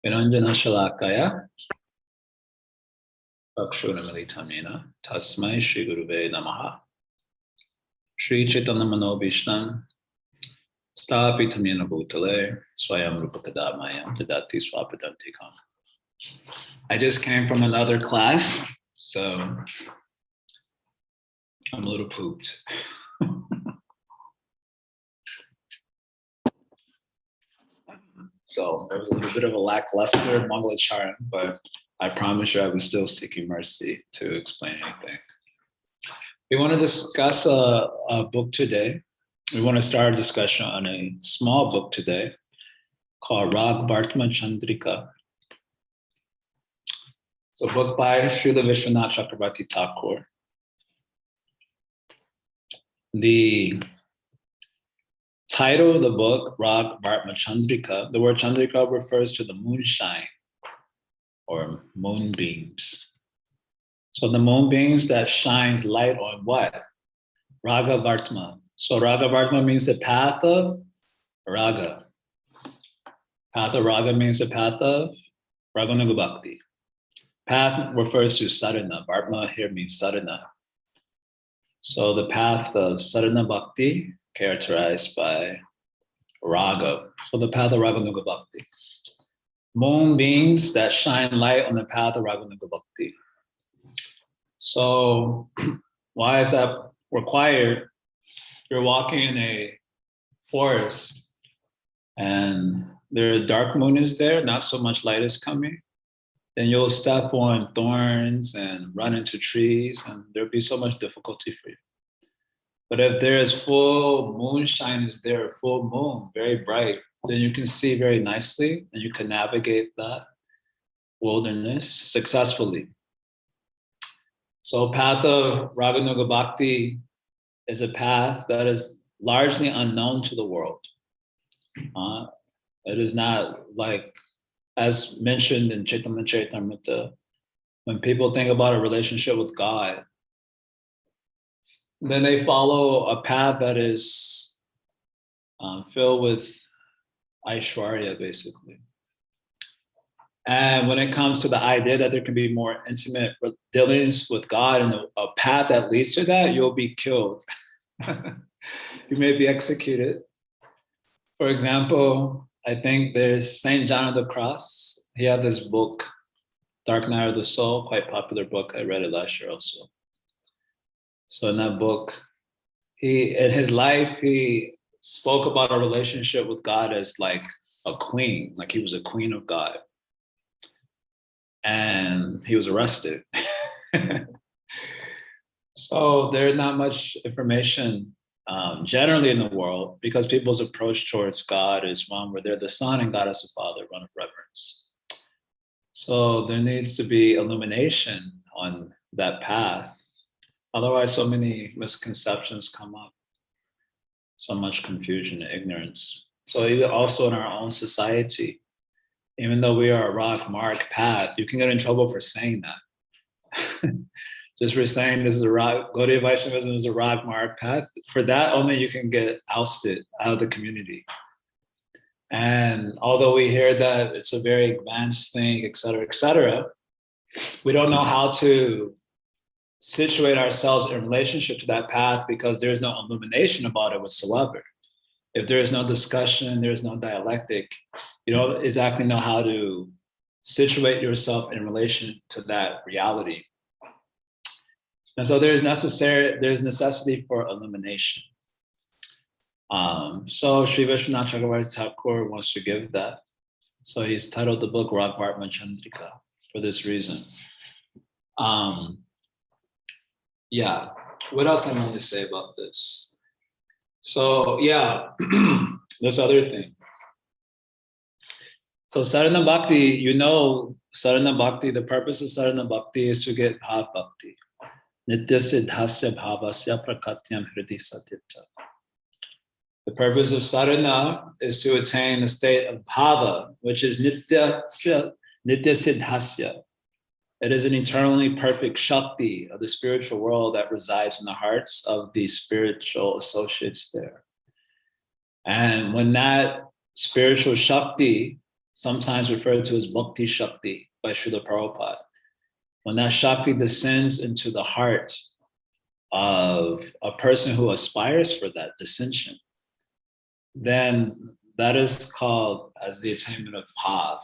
Vinanjana Shalakaya Akshunamilitamina Tasmai Shri Guruve Namaha Shri Chaitanya Manobhishtam Stapitamina Bhutale Swayam Rupakadamayam Dadati Swapadantikam. I just came from another class, so I'm a little pooped. So there was a little bit of a lackluster Mangalacharan, but I promise you I was still seeking mercy to explain anything. We want to discuss a book today. We want to start a discussion on a small book today called Rag Bhartma Chandrika. It's a book by Srila Vishwanath Chakravarti Thakur. The title of the book, Rag Bhartma Chandrika, the word Chandrika refers to the moonshine or moonbeams. So the moonbeams that shines light on what? Raga Vartma. So Raga Vartma means the path of Raga. Path of Raga means the path of Raganuga Bhakti. Path refers to sadhana. Vartma here means sadhana. So the path of sadhana bhakti characterized by Raga. So the path of Raganuga Bhakti. Moonbeams that shine light on the path of Raganuga Bhakti. So why is that required? You're walking in a forest and the dark moon is there, not so much light is coming, then you'll step on thorns and run into trees and there'll be so much difficulty for you. But if there is full moonshine is there, full moon, very bright, then you can see very nicely and you can navigate that wilderness successfully. So path of Raganuga Bhakti is a path that is largely unknown to the world. It is not like, as mentioned in Chaitanya Charitamrita, when people think about a relationship with God, then they follow a path that is filled with Aishwarya, basically. And when it comes to the idea that there can be more intimate dealings with God and a path that leads to that, you'll be killed. You may be executed. For example, I think there's Saint John of the Cross. He had this book, Dark Night of the Soul, quite popular book. I read it last year also. So in that book, in his life, he spoke about a relationship with God as like a queen, like he was a queen of God. And he was arrested. So there's not much information generally in the world because people's approach towards God is one where they're the son and God as the father, one of reverence. So there needs to be illumination on that path. Otherwise, so many misconceptions come up, so much confusion and ignorance. So even also in our own society, even though we are a rock mark path, you can get in trouble for saying that. Just for saying this is a rock, Gaudiya Vaishnavism is a rock mark path. For that only you can get ousted out of the community. And although we hear that it's a very advanced thing, et cetera, we don't know how to situate ourselves in relationship to that path because there is no illumination about it whatsoever. If there is no discussion, there is no dialectic, you don't exactly know how to situate yourself in relation to that reality. And so there's necessity for illumination. So Sri Vishwanath Chakravarti Thakur wants to give that. So he's titled the book Rag Bhartma Chandrika for this reason. Yeah, what else I want to say about this? So yeah, this other thing. So sadhana bhakti, you know, sadhana bhakti, the purpose of sadhana bhakti is to get bhav bhakti. Nitya siddhasya bhavasya prakatyam hridi satyata. The purpose of sadhana is to attain a state of bhava, which is nitya siddhasya. It is an eternally perfect shakti of the spiritual world that resides in the hearts of the spiritual associates there. And when that spiritual shakti sometimes referred to as Bhakti Shakti by Srila Prabhupada. When that Shakti descends into the heart of a person who aspires for that dissension, then that is called as the attainment of Bhav.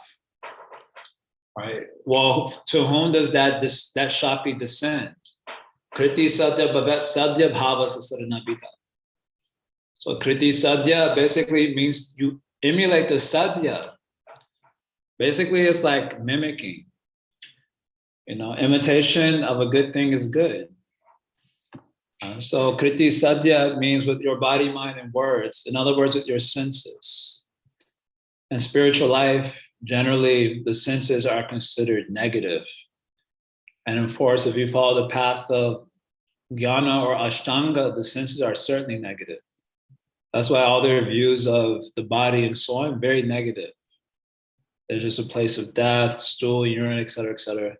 Right? Well, to whom does that Shakti descend? Kriti Sadhya Bhavat Sadhya Bhava Sasaranabhita. So Kriti Sadhya basically means you emulate the Sadhya. Basically, it's like mimicking. Imitation of a good thing is good. So Kriti Sadhya means with your body, mind, and words. In other words, with your senses. In spiritual life, generally, the senses are considered negative. And of course, if you follow the path of Jnana or Ashtanga, the senses are certainly negative. That's why all their views of the body and so on, very negative. They're just a place of death, stool, urine, etc., etc.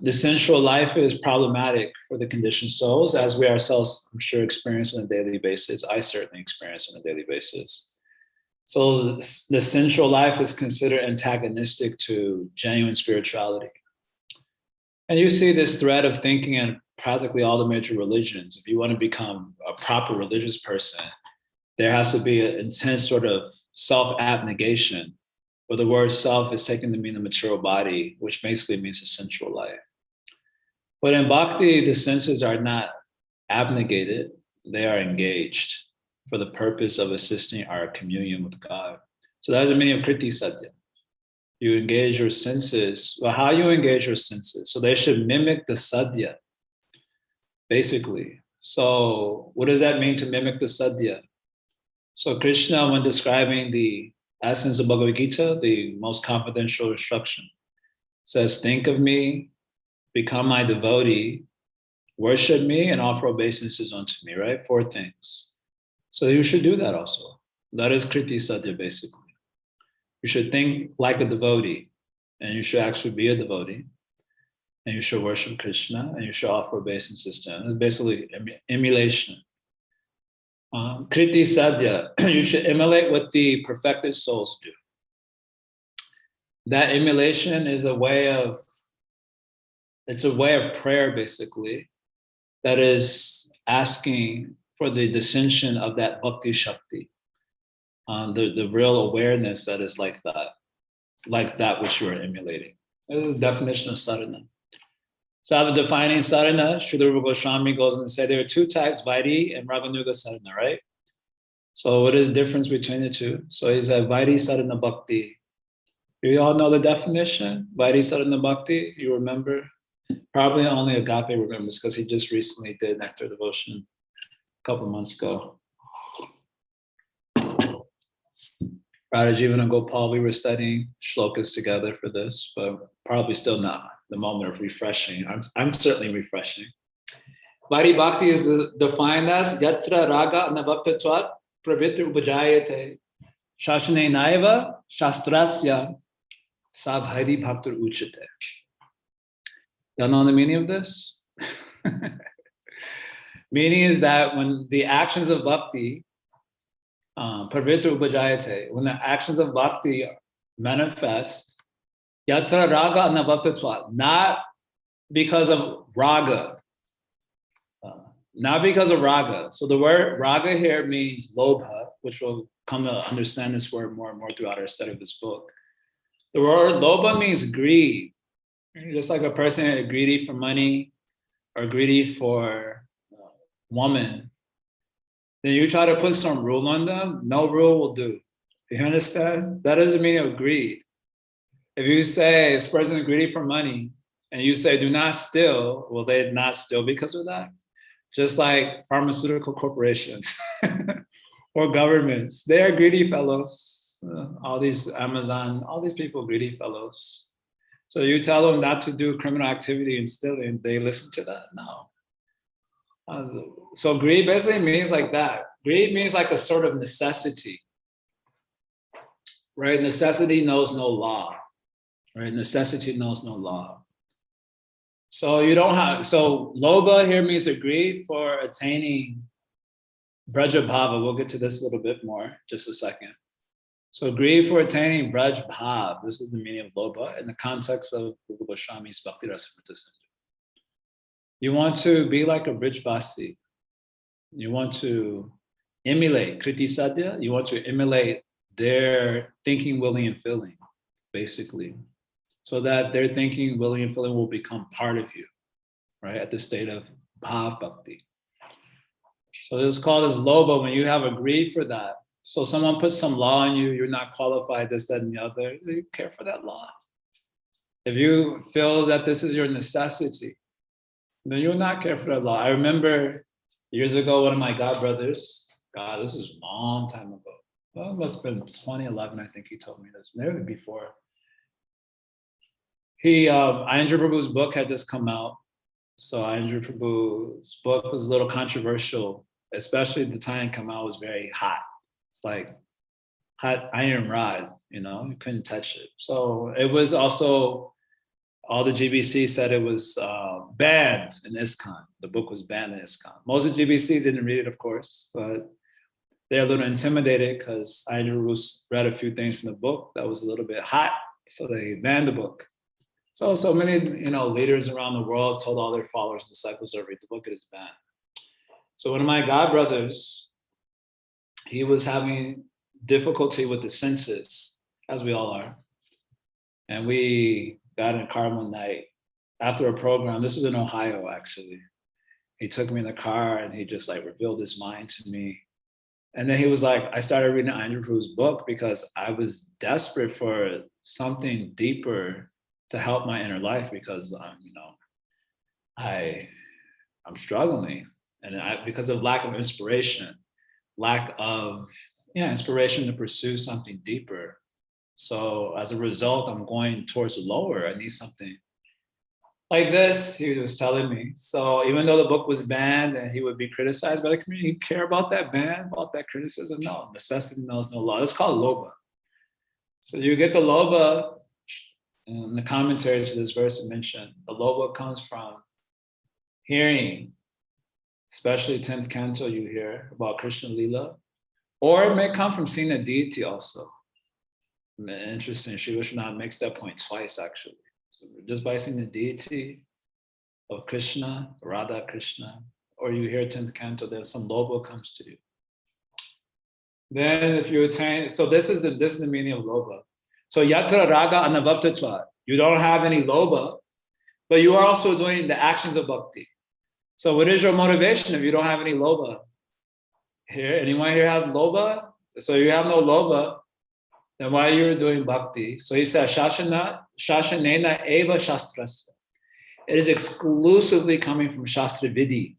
The sensual life is problematic for the conditioned souls, as we ourselves, I'm sure, experience on a daily basis. I certainly experience on a daily basis. So the sensual life is considered antagonistic to genuine spirituality. And you see this thread of thinking in practically all the major religions. If you want to become a proper religious person, there has to be an intense sort of self-abnegation, where the word self is taken to mean the material body, which basically means the sensual life. But in Bhakti, the senses are not abnegated, they are engaged for the purpose of assisting our communion with God. So that's the meaning of Kriti Sadhya. You engage your senses. Well, how you engage your senses? So they should mimic the Sadhya, basically. So what does that mean to mimic the Sadhya? So Krishna, when describing the essence of Bhagavad Gita, the most confidential instruction, says, think of me, become my devotee, worship me, and offer obeisances unto me, right? 4 things. So you should do that also. That is Kriti Sadhya, basically. You should think like a devotee, and you should actually be a devotee, and you should worship Krishna, and you should offer obeisances to him. It's basically emulation. Kriti Sadhya, you should emulate what the perfected souls do. That emulation is a way of prayer, basically, that is asking for the dissension of that Bhakti Shakti, the real awareness that is like that which you are emulating. This is the definition of sadhana. So after defining sadhana, Srila Rupa Goswami goes on to say there are 2 types, Vaidhi and Raganuga sadhana, right? So what is the difference between the 2? So he said Vaidhi sadhana bhakti. Do you all know the definition? Vaidhi sadhana bhakti, you remember? Probably only Agape remembers because he just recently did Nectar Devotion a couple months ago. Radha Jivan and Gopal, we were studying shlokas together for this, but probably still not the moment of refreshing. I'm certainly refreshing. Vaidhi Bhakti is defined as Yatra Raga Anabhaktatvat Pravitra Upajayate Shashane Naiva Shastrasya Sabhairi Bhaktur Uchate. Y'all know the meaning of this? Meaning is that when the actions of bhakti, Pravitra Upajayate, when the actions of bhakti manifest, Yatra Raga Anabhaktatvat, not because of raga. Not because of raga. So the word raga here means lobha, which we'll come to understand this word more and more throughout our study of this book. The word lobha means greed. Just like a person greedy for money or greedy for woman, then you try to put some rule on them, no rule will do. You understand? That is the meaning of greed. If you say this person is greedy for money and you say do not steal, will they not steal because of that? Just like pharmaceutical corporations or governments, they are greedy fellows. All these Amazon, all these people, greedy fellows. So you tell them not to do criminal activity and stealing, they listen to that? No. So greed basically means like that. Greed means like a sort of necessity, right? Necessity knows no law, right? Necessity knows no law. So you don't have, so lobha here means a greed for attaining Braja Bhava. We'll get to this a little bit more, just a second. So greed for attaining Braj Bhav. This is the meaning of Lobha in the context of Rupa Goswami's Bhakti Rasamrita Sindhu. You want to be like a Brijbasi. You want to emulate Kriti Sadhya. You want to emulate their thinking, willing, and feeling, basically. So that their thinking, willing, and feeling will become part of you, right? At the state of Bhav Bhakti. So this is called as Lobha when you have a greed for that. So someone puts some law on you, you're not qualified, this, that, and the other. You care for that law. If you feel that this is your necessity, then you'll not care for that law. I remember years ago, one of my godbrothers, God, this is a long time ago. Well, it must have been 2011, I think he told me this, maybe before. Ayendra Prabhu's book had just come out. So Ayendra Prabhu's book was a little controversial, especially at the time it came out, was very hot. It's like hot iron rod, you couldn't touch it. So it was also, all the GBC said it was banned in ISKCON. The book was banned in ISKCON. Most of the GBCs didn't read it, of course, but they're a little intimidated because Ayendra read a few things from the book that was a little bit hot, so they banned the book. So many, leaders around the world told all their followers and disciples to read the book. It is banned. So one of my godbrothers, he was having difficulty with the senses, as we all are. And we got in a car one night after a program. This was in Ohio, actually. He took me in the car and he just revealed his mind to me. And then he was like, I started reading Ayendra Prabhu's book because I was desperate for something deeper to help my inner life because I'm struggling, and because of lack of inspiration, inspiration to pursue something deeper. So as a result, I'm going towards the lower. I need something like this, he was telling me. So even though the book was banned and he would be criticized by the community, he care about that ban, about that criticism? No, necessity knows no law. It's called Lobha. So you get the Lobha. In the commentaries to this verse, I mentioned the Lobha comes from hearing, especially 10th canto, you hear about Krishna Lila, or it may come from seeing a deity also. Interesting, Sri Vishwanath makes that point twice, actually. So just by seeing the deity of Krishna, Radha Krishna, or you hear 10th canto, then some Lobha comes to you. Then if you attain, so this is the meaning of Lobha. So yatra raga anavaptatva, you don't have any lobha, but you are also doing the actions of bhakti. So what is your motivation if you don't have any lobha? Here, anyone here has lobha? So you have no lobha, then why are you doing bhakti? So he says, shashanena eva shastrasya. It is exclusively coming from Shastra Vidhi.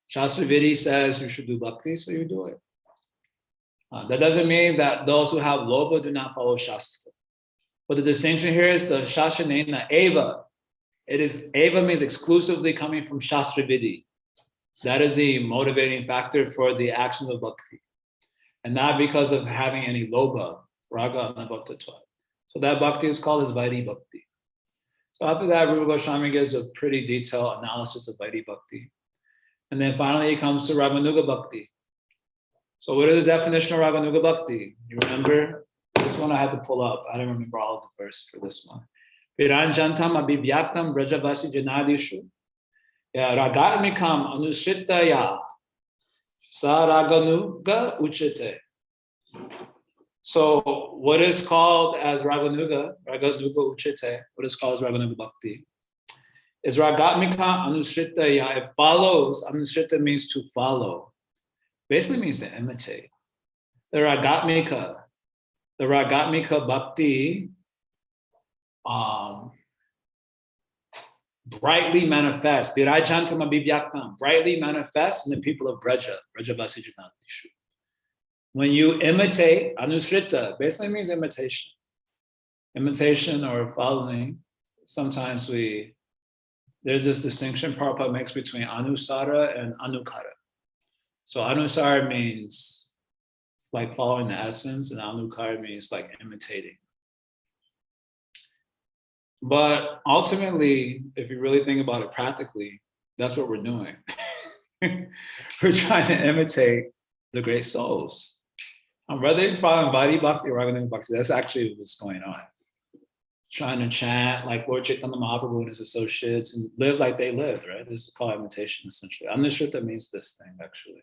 Shastra Vidhi says you should do bhakti, so you do it. That doesn't mean that those who have lobha do not follow Shastra. But the distinction here is the shashanena eva. Eva means exclusively coming from Shastra Vidhi. That is the motivating factor for the actions of bhakti. And not because of having any lobha, raga, anavaptatva. So that bhakti is called as Vaidhi Bhakti. So after that, Rupa Goswami gives a pretty detailed analysis of Vaidhi Bhakti. And then finally he comes to Raganuga Bhakti. So what is the definition of Raganuga Bhakti? You remember? This one I had to pull up. I don't remember all of the verse for this one. Viranjantam abhivyaktam brajavasi janadishu. Ragatmikam anushritaya sa raganuga uchete. So what is called as Raganuga uchete, what is called as Raganuga Bhakti, is Ragatmika Anusritaya. It follows, Anusrita means to follow. Basically means to imitate. The Ragatmika Bhakti brightly manifests, Virajantam abhivyaktam, brightly manifests in the people of Braja Vasi Janadishu. When you imitate, Anusrita basically means imitation. Imitation or following. Sometimes there's this distinction Prabhupada makes between Anusara and Anukara. So Anusara means like following the essence, and Anukara means like imitating. But ultimately, if you really think about it practically, that's what we're doing. We're trying to imitate the great souls. Whether you follow Bhakti Bhakti or Raganuga Bhakti, that's actually what's going on. Trying to chant like Lord Chaitanya Mahaprabhu and his associates and live like they lived, right? This is called imitation, essentially. Anushrita means this thing, actually.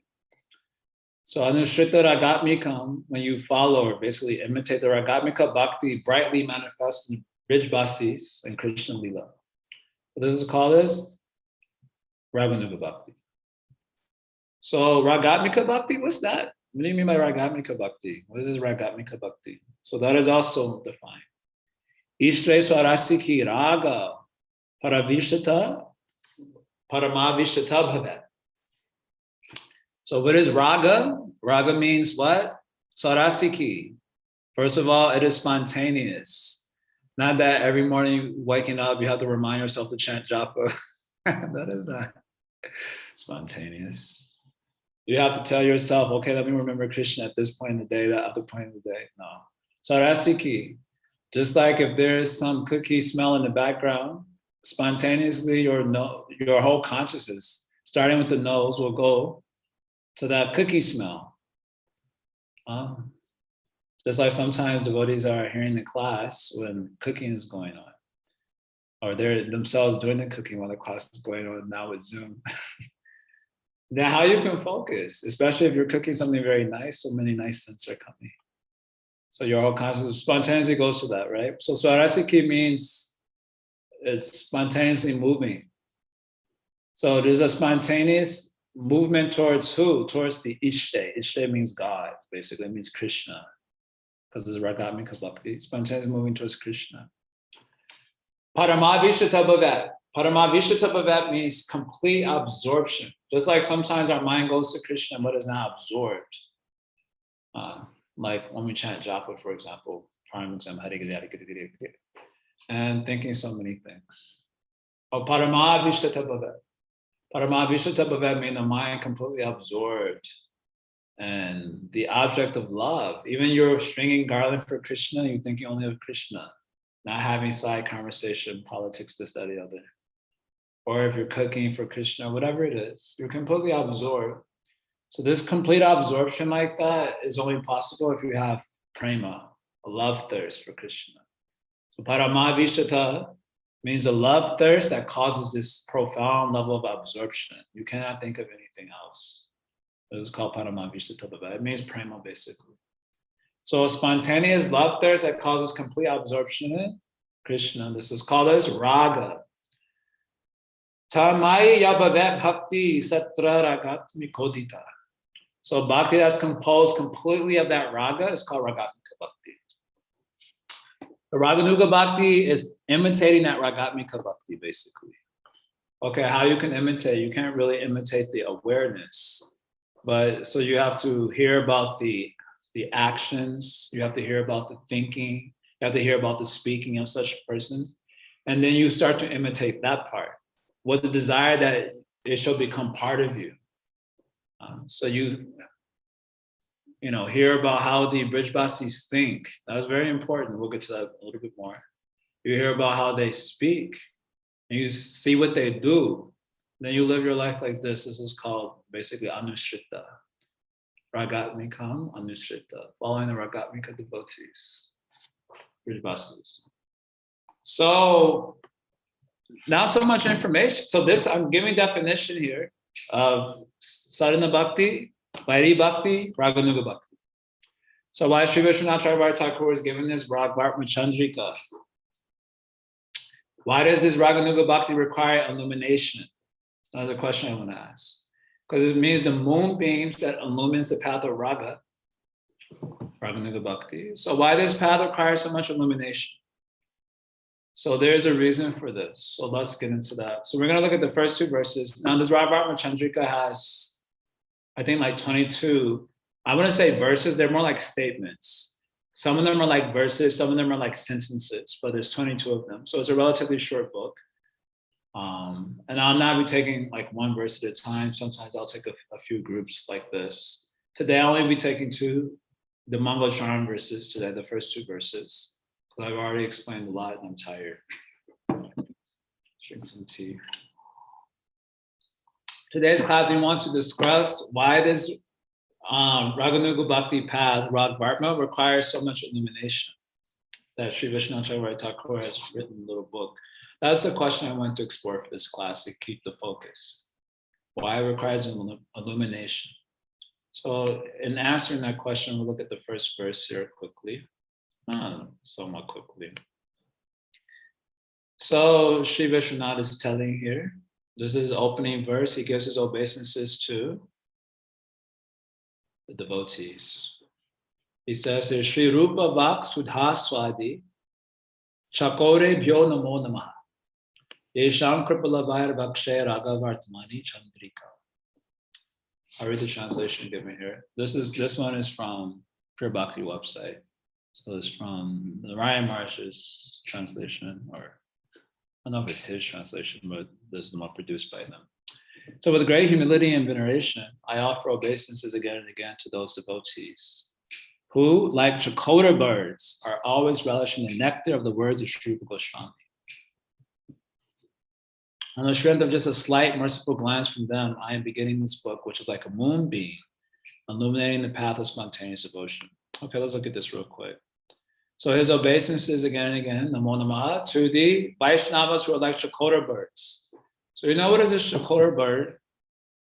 So Anushrita Ragatmikam, when you follow or basically imitate the Ragatmika Bhakti, brightly manifest in Brij Basis and Krishna Lila. So this is called as Raganuga Bhakti. So Ragatmika Bhakti, what's that? What do you mean by Ragatmika Bhakti? What is this Ragatmika Bhakti? So that is also defined. Ishtre Swarasiki Raga Paravishata Paramavishata Bhavat. So what is Raga? Raga means what? Swarasiki. First of all, it is spontaneous. Not that every morning waking up, you have to remind yourself to chant japa. That is not spontaneous. You have to tell yourself, okay, let me remember Krishna at this point in the day, that other point in the day. No. Swarasiki. Just like if there's some cookie smell in the background, spontaneously your whole consciousness, starting with the nose, will go to that cookie smell. Just like sometimes devotees are hearing the class when cooking is going on, or they're themselves doing the cooking while the class is going on now with Zoom. Then how you can focus, especially if you're cooking something very nice, so many nice scents are coming. So your whole consciousness spontaneously goes to that, right? So Swarasiki means it's spontaneously moving. So there's a spontaneous movement towards who? Towards the Ishte. Ishte means God, basically. It means Krishna. Because it's Ragatmika Bhakti. Spontaneously moving towards Krishna. Paramavishata Bhavat. Paramavishata Bhavat means complete absorption. Just like sometimes our mind goes to Krishna, but is not absorbed. Like when we chant japa, for example, and thinking so many things. Oh, Paramavishata Bhavat. Paramavishata Bhavat means the mind completely absorbed. And the object of love, even you're stringing garland for Krishna, you're thinking only of Krishna, not having side conversation, politics, this, that, the other. Or if you're cooking for Krishna, whatever it is, you're completely absorbed. So this complete absorption like that is only possible if you have prema, a love thirst for Krishna. So paramavishata means a love thirst that causes this profound level of absorption. You cannot think of anything else. It is called paramavishata bhava. It means prema, basically. So a spontaneous love thirst that causes complete absorption in Krishna. This is called as raga. Tamai yabavet bhakti satra ragatmi kodita. So bhakti that's composed completely of that raga is called ragatmika bhakti. The Raganuga Bhakti is imitating that Ragatmika Bhakti, basically. Okay, how you can imitate? You can't really imitate the awareness, but so you have to hear about the actions, you have to hear about the thinking, you have to hear about the speaking of such persons, and then you start to imitate that part, with the desire that it shall become part of you. So you hear about how the Brijbasis think. That was very important. We'll get to that a little bit more. You hear about how they speak, and you see what they do. Then you live your life like this. This is called basically Anushrita. Ragatmikam Anushrita, following the Ragatmika devotees, Brijbasis. So, not so much information. So this, I'm giving definition here of Sadhana Bhakti, Vairi Bhakti, Raganuga Bhakti. So why Sri Vishwanath Chakravarti Thakur is given this Ragvartma Chandrika? Why does this Raganuga Bhakti require illumination? Another question I want to ask. Because it means the moonbeams that illumines the path of Raga, Raganuga Bhakti. So why does path require so much illumination? So there's a reason for this. So let's get into that. So we're going to look at the first two verses. Now this Ragvartma Chandrika has, I think, like 22, I wouldn't say verses, they're more like statements. Some of them are like verses, some of them are like sentences, but there's 22 of them. So it's a relatively short book. And I'll not be taking like one verse at a time. Sometimes I'll take a few groups like this. Today I'll only be taking the Mangal Charan verses today, the first two verses. Because I've already explained a lot and I'm tired. Drink some tea. Today's class, we want to discuss why this Raganuga Bhakti path, Ragvartma, requires so much illumination that Sri Vishnacharya Thakur has written a little book. That's the question I want to explore for this class, to keep the focus. Why it requires illumination? So in answering that question, we'll look at the first verse here quickly, somewhat quickly. So Sri Vishwanath is telling here, this is opening verse, he gives his obeisances to the devotees. He says here, Sri Rupa Vak Sudha Swadi Chakore Bhyo Namo Namaha Yesham Kripalavayar Bhakshay Ragavartmani Chandrika. I'll read the translation given here. This one is from Pure Bhakti website. So it's from the Ryan Marsh's translation, or I don't know if it's his translation, but this is the one produced by them. So with great humility and veneration, I offer obeisances again and again to those devotees who, like Chakota birds, are always relishing the nectar of the words of Sri Rupa Goswami. On the strength of just a slight merciful glance from them, I am beginning this book, which is like a moonbeam, illuminating the path of spontaneous devotion. Okay, let's look at this real quick. So his obeisances again and again, Namo Namaha, to the Vaishnavas who are like Chakota birds. So you know what is a Shakur bird?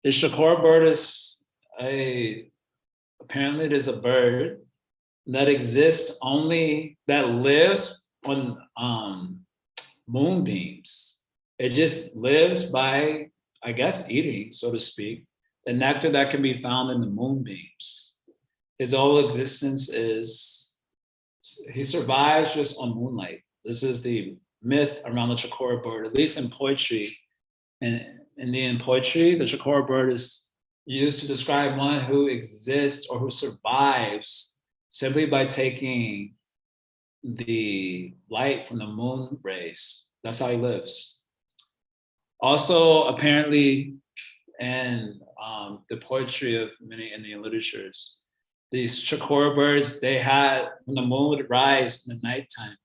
The Shakur bird is apparently it is a bird that exists only, that lives on moonbeams. It just lives by, I guess, eating, so to speak, the nectar that can be found in the moonbeams. His whole existence is, he survives just on moonlight. This is the myth around the Chakora bird, at least in poetry. And in Indian poetry, the Chakora bird is used to describe one who exists or who survives simply by taking the light from the moon rays. That's how he lives. Also, apparently, in the poetry of many Indian literatures, these Chakora birds, they had, when the moon would rise in the nighttime,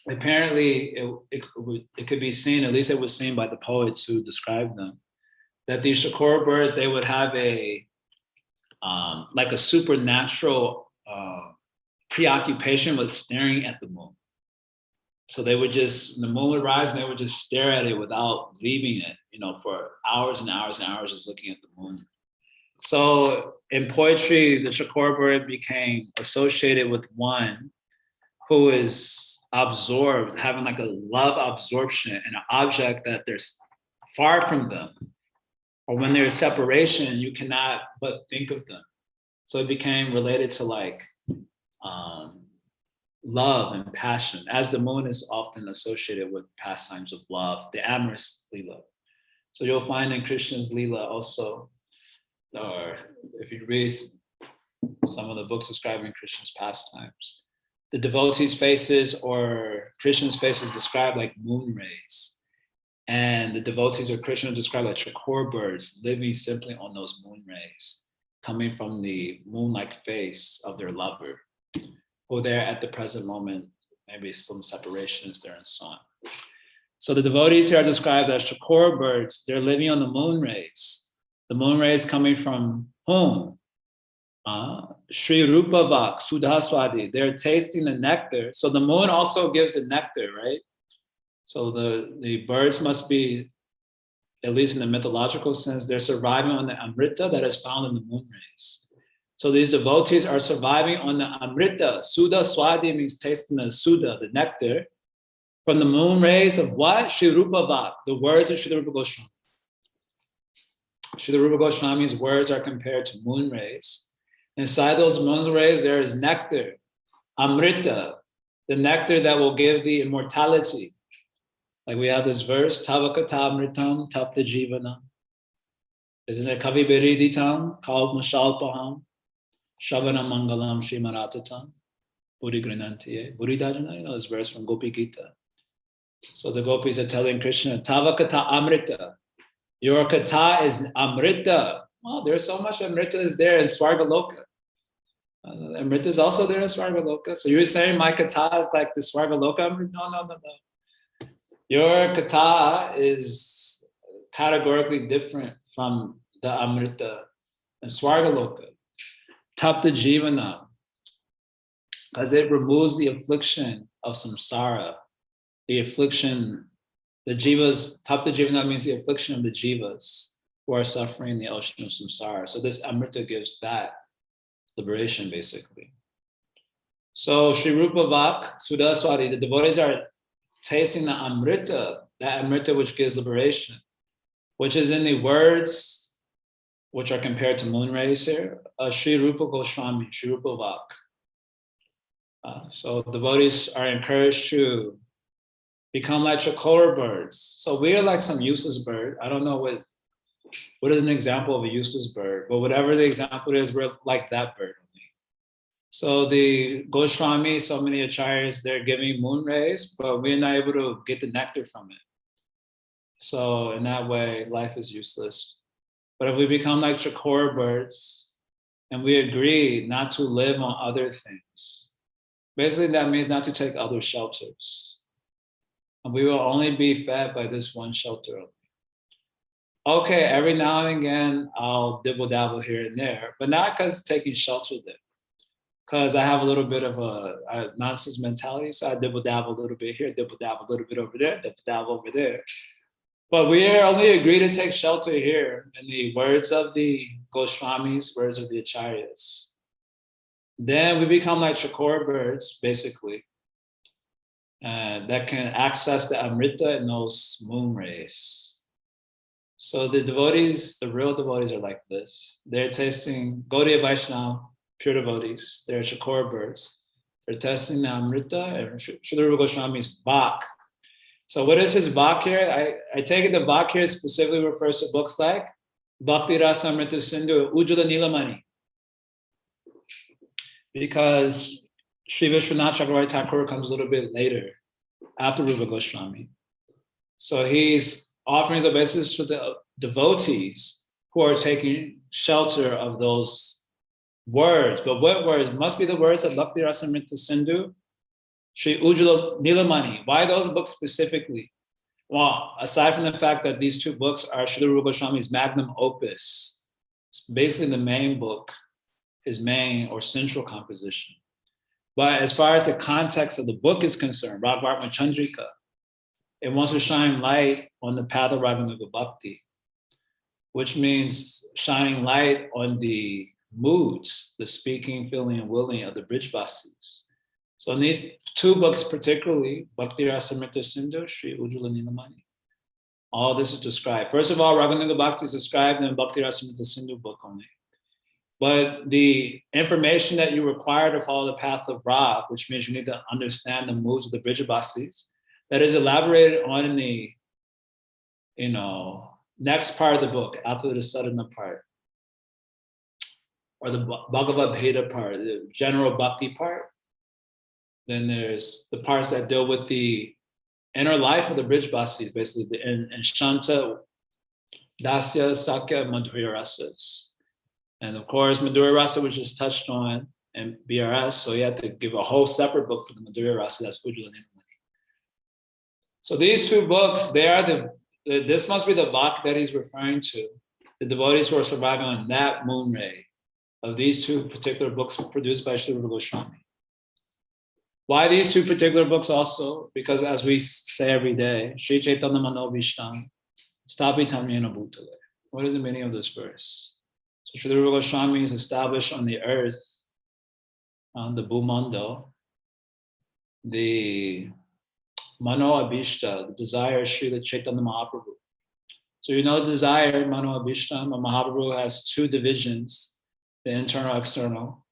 apparently it could be seen, at least it was seen by the poets who described them, that these Shakur birds, they would have a like a supernatural preoccupation with staring at the moon. So they would just, the moon would rise and they would just stare at it without leaving it, for hours and hours and hours, just looking at the moon. So in poetry, the Shakur bird became associated with one who is absorbed, having like a love absorption in an object that they're far from them. Or when there's separation, you cannot but think of them. So it became related to like love and passion, as the moon is often associated with pastimes of love, the amorous lila. So you'll find in Krishna's lila also, or if you read some of the books describing Krishna's pastimes, the devotees' faces or Krishna's faces described like moon rays. And the devotees of Krishna described like Shakur birds living simply on those moon rays, coming from the moon-like face of their lover, who there at the present moment, maybe some separation is there and so on. So the devotees here are described as Shakur birds. They're living on the moon rays. The moon rays coming from whom? Sri Rupa Vak Sudha Swadi. They're tasting the nectar. So the moon also gives the nectar, right? So the birds must be, at least in the mythological sense, they're surviving on the amrita that is found in the moon rays. So these devotees are surviving on the amrita. Sudha Swadi means tasting the Sudha, the nectar, from the moon rays of what? Sri Rupa Vak, the words of Sri Rupa Goswami. Sri Rupa Goswami's words are compared to moon rays. Inside those moon rays, there is nectar, amrita, the nectar that will give the immortality. Like we have this verse, Tavakata amritam tapta jivanam. Isn't it? Kavi beriditam, kal mashalpaham, shavana mangalam shrimaratatam, Buri Grinantiye. Buri Dajana, this verse from Gopi Gita. So the gopis are telling Krishna, Tavakata amrita. Your kata is amrita. Well, there's so much amrita is there in Svargaloka. Amrita is also there in Svargaloka. So you're saying my kata is like the Svargaloka amrita? No. Your kata is categorically different from the amrita and Swargaloka. Tapta Jivana, because it removes the affliction of samsara, the affliction, the Jivas, Tapta Jivana means the affliction of the Jivas who are suffering in the ocean of samsara. So this Amrita gives that liberation, basically. So Sri Rupa Vak, Sudaswati, the devotees are tasting the Amrita, that Amrita which gives liberation, which is in the words which are compared to moon rays here, Sri Rupa Goswami, Sri Rupa Vak. So devotees are encouraged to become like chakora birds. So we are like some useless bird. I don't know what is an example of a useless bird, but whatever the example is, we're like that bird only. So the Goswami, so many acharyas, they're giving moon rays, but we're not able to get the nectar from it. So in that way, life is useless. But if we become like chakora birds and we agree not to live on other things, basically that means not to take other shelters. And we will only be fed by this one shelter. Okay, every now and again, I'll dibble dabble here and there, but not because taking shelter there. Because I have a little bit of a nonsense mentality, so I dibble dabble a little bit here, dibble dabble a little bit over there, dibble dabble over there. But we only agree to take shelter here in the words of the Goswamis, words of the acharyas. Then we become like chakora birds, basically, that can access the Amrita in those moon rays. So the devotees, the real devotees are like this. They're tasting Gaudiya Vaishnava, pure devotees. They're chakora birds. They're tasting the Amrita and Srila Rupa Goswami's Bhak. So what is his Bhak here? I take it the Bhak here specifically refers to books like Bhakti Rasa Amrita Sindhu, Ujjala Nilamani. Because Sri Vishwanath Chakravarti Thakur comes a little bit later, after Rupa Goswami. So he's offering his obeisance to the devotees who are taking shelter of those words. But what words? Must be the words of Bhakti Rasa Amrita Sindhu, Sri Ujjala Nilamani. Why those books specifically? Well, aside from the fact that these two books are Srila Rupa Goswami's magnum opus, it's basically the main book, his main or central composition. But as far as the context of the book is concerned, Ragvartma Chandrika, it wants to shine light on the path of Raganuga Bhakti, which means shining light on the moods, the speaking, feeling, and willing of the Brijvasis. So in these two books particularly, Bhakti Rasamrita Sindhu, Sri Ujjala Nilamani, all this is described. First of all, Raganuga Bhakti is described in Bhakti Rasamrita Sindhu book only. But the information that you require to follow the path of Rag, which means you need to understand the moods of the Brijvasis, that is elaborated on in the, next part of the book, after the sadhana part, or the Bhagavad Gita part, the general bhakti part. Then there's the parts that deal with the inner life of the Brijvasis, basically, in Shanta, Dasya, Sakya, Madhurya Rasas. And of course, Madhurya Rasa, which is touched on in BRS, so you have to give a whole separate book for the Madhurya Rasa, that's Ujjala Nilamani. So these two books, they are this must be the Bhak that he's referring to, the devotees who are surviving on that moon ray of these two particular books produced by Srila Rupa Goswami. Why these two particular books also? Because as we say every day, Sri Chaitanya Mano Vishtam, Stapitam Yena Bhutale. What is the meaning of this verse? So Srila Rupa Goswami is established on the earth, on the Bhumando, the Mano Abhishta, the desire of Srila Chaitanya Mahaprabhu. So desire, Mano Abhishtam, Mahaprabhu has two divisions, the internal, external.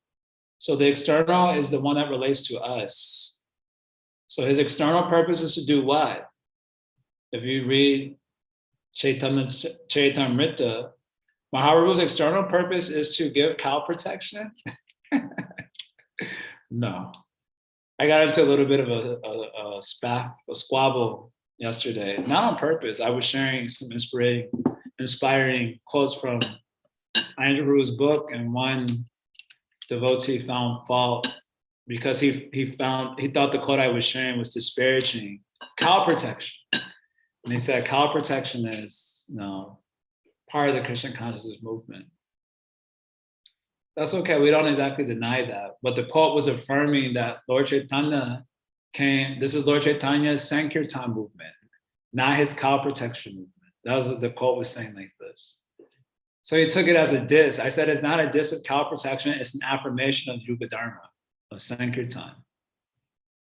So the external is the one that relates to us. So his external purpose is to do what? If you read Chaitamrita, Mahaprabhu's external purpose is to give cow protection? No. I got into a little bit of a squabble yesterday, not on purpose. I was sharing some inspiring quotes from Andrew's book, and one devotee found fault because he thought the quote I was sharing was disparaging cow protection. And he said cow protection is part of the Krishna consciousness movement. That's okay. We don't exactly deny that. But the quote was affirming that Lord Chaitanya came, this is Lord Chaitanya's Sankirtan movement, not his cow protection movement. That was what the quote was saying like this. So he took it as a diss. I said it's not a diss of cow protection, it's an affirmation of Yuga Dharma, of Sankirtan.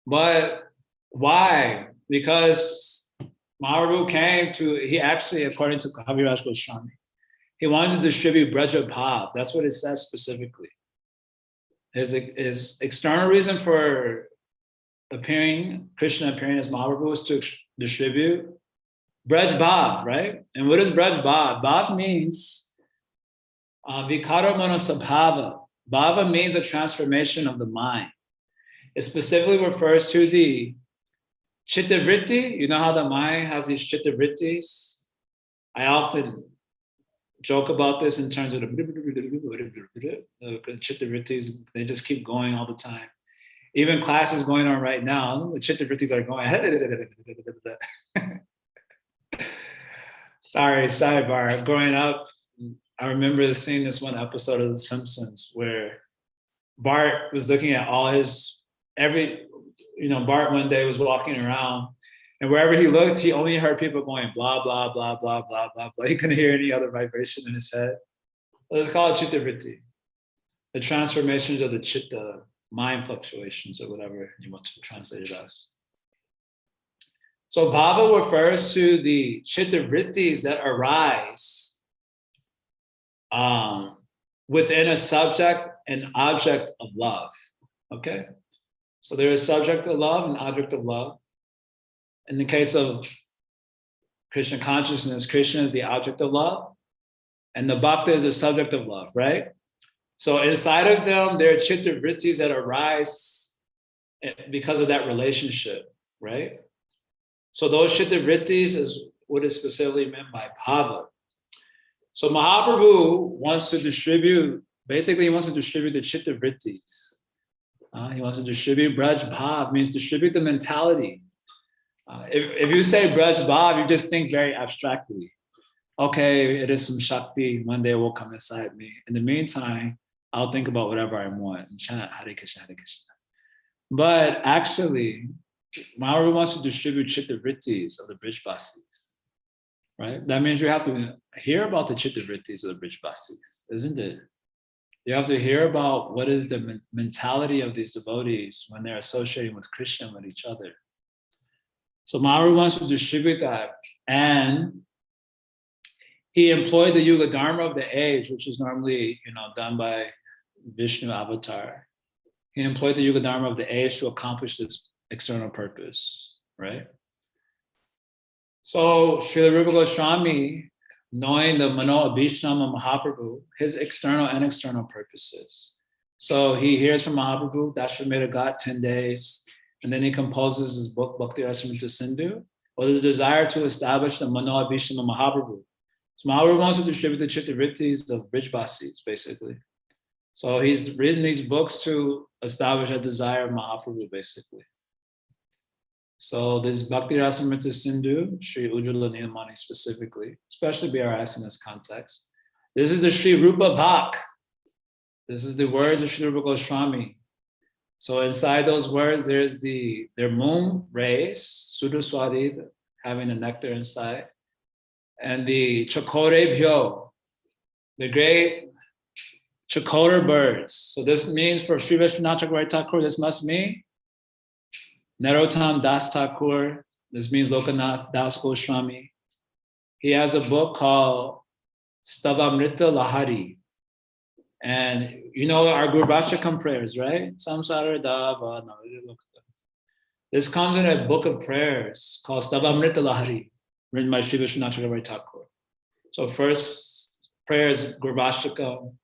But why? Because Mahaprabhu came to, he actually, according to Kaviraj Goswami, he wanted to distribute Braja Bhav. That's what it says specifically. His external reason for Krishna appearing as Mahaprabhu was to distribute Braj Bhav, right? And what is Braj Bhav? Bhav means Vikara Mano Sabhava. Bhava means a transformation of the mind. It specifically refers to the Chitta Vritti. You know how the mind has these Chitta Vrittis? I often joke about this in terms of the Chitta Vrittis. They just keep going all the time. Even classes going on right now, the Chitta Vrittis are going. Sorry, sidebar. Growing up, I remember seeing this one episode of The Simpsons where Bart was looking at all his, Bart one day was walking around and wherever he looked, he only heard people going blah, blah, blah, blah, blah, blah, blah. He couldn't hear any other vibration in his head. Well, it's called Chitta Vritti. The transformations of the Chitta, mind fluctuations or whatever you want to translate it as. So Bhava refers to the Chitta Vrittis that arise within a subject and object of love, okay? So there is subject of love and object of love. In the case of Krishna consciousness, Krishna is the object of love, and the Bhakta is the subject of love, right? So inside of them, there are Chitta Vrittis that arise because of that relationship, right? So those Chitta Vrittis is what is specifically meant by Bhava. So Mahaprabhu wants to distribute, basically he wants to distribute the Chitta Vrittis. He wants to distribute Braj Bhav, means distribute the mentality. If you say Braj Bhav, you just think very abstractly. Okay, it is some Shakti, one day it will come inside me. In the meantime, I'll think about whatever I want and chant Hare Krishna, Hare Krishna. But actually, Mahaprabhu wants to distribute Chitta Vrittis of the Brijbasis, right? That means you have to hear about the Chitta Vrittis of the Brijbasis, isn't it? You have to hear about what is the mentality of these devotees when they're associating with Krishna with each other. So Mahaprabhu wants to distribute that. And he employed the Yuga Dharma of the age, which is normally done by Vishnu avatar. He employed the Yuga Dharma of the age to accomplish this external purpose, right? So Srila Rupa Goswami, knowing the Mano Abhishnam of Mahaprabhu, his external and external purposes. So he hears from Mahaprabhu, Dashrameta got 10 days, and then he composes his book, Bhakti Rasamrita Sindhu, with the desire to establish the Mano Abhishnam of Mahaprabhu. So Mahaprabhu wants to distribute the Chitta Vrittis of Brijbasis, basically. So he's written these books to establish a desire of Mahaprabhu, basically. So this Bhakti Rasamrita Sindhu, Sri Ujjvala Nilamani specifically, especially BRS in this context. This is the Sri Rupa Vak. This is the words of Sri Rupa Goswami. So inside those words, there's their moon rays, Sudhaswadi, having a nectar inside, and the Chakore Bhyo, the great Chakora birds. So this means for Sri Vishwanath Chakravarti Thakur, this must mean Narottam Das Thakur. This means Lokanath Das Goswami. He has a book called Stavamrita Lahari. And our Guru Vashakam prayers, right? Samsara Dava. This comes in a book of prayers called Stavamrita Lahari, written by Sri Vishwanath Chakravarti Thakur. So first prayer is Guru Vashakam.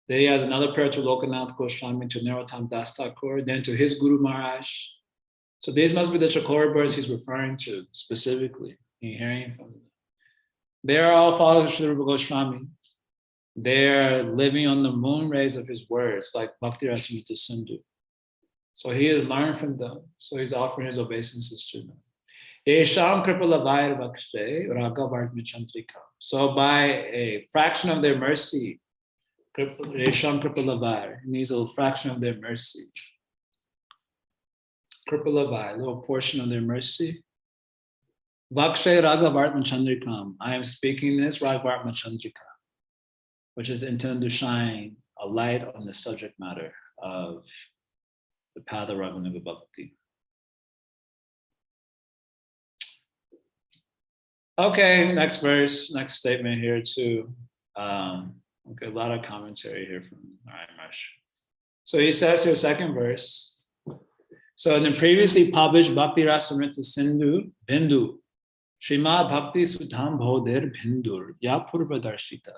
Then he has another prayer to Lokanath Goswami, to Narottam Das Thakur, then to his Guru Maharaj. So these must be the Chakora birds he's referring to specifically. You're hearing from them. They are all followers of Sri Rupa Goswami. They are living on the moon rays of his words, like Bhakti Rasamrita Sindhu. So he has learned from them. So he's offering his obeisances to them. So by a fraction of their mercy, Resham Kripalavai, it means a fraction of their mercy. Kripalavai, a little portion of their mercy. Vakshay Raghavartma Chandrikam, I am speaking this Raghavartma Chandrika, which is intended to shine a light on the subject matter of the path of Raghunaga Bhakti. Okay, next verse, next statement here too. Okay, a lot of commentary here from Narayan. So he says here, second verse. So in the previously published Bhakti Rasamrita Sindhu, Bindu, Srimad Bhakti Sudham Bhodir Bindur, Yapurva Darshita.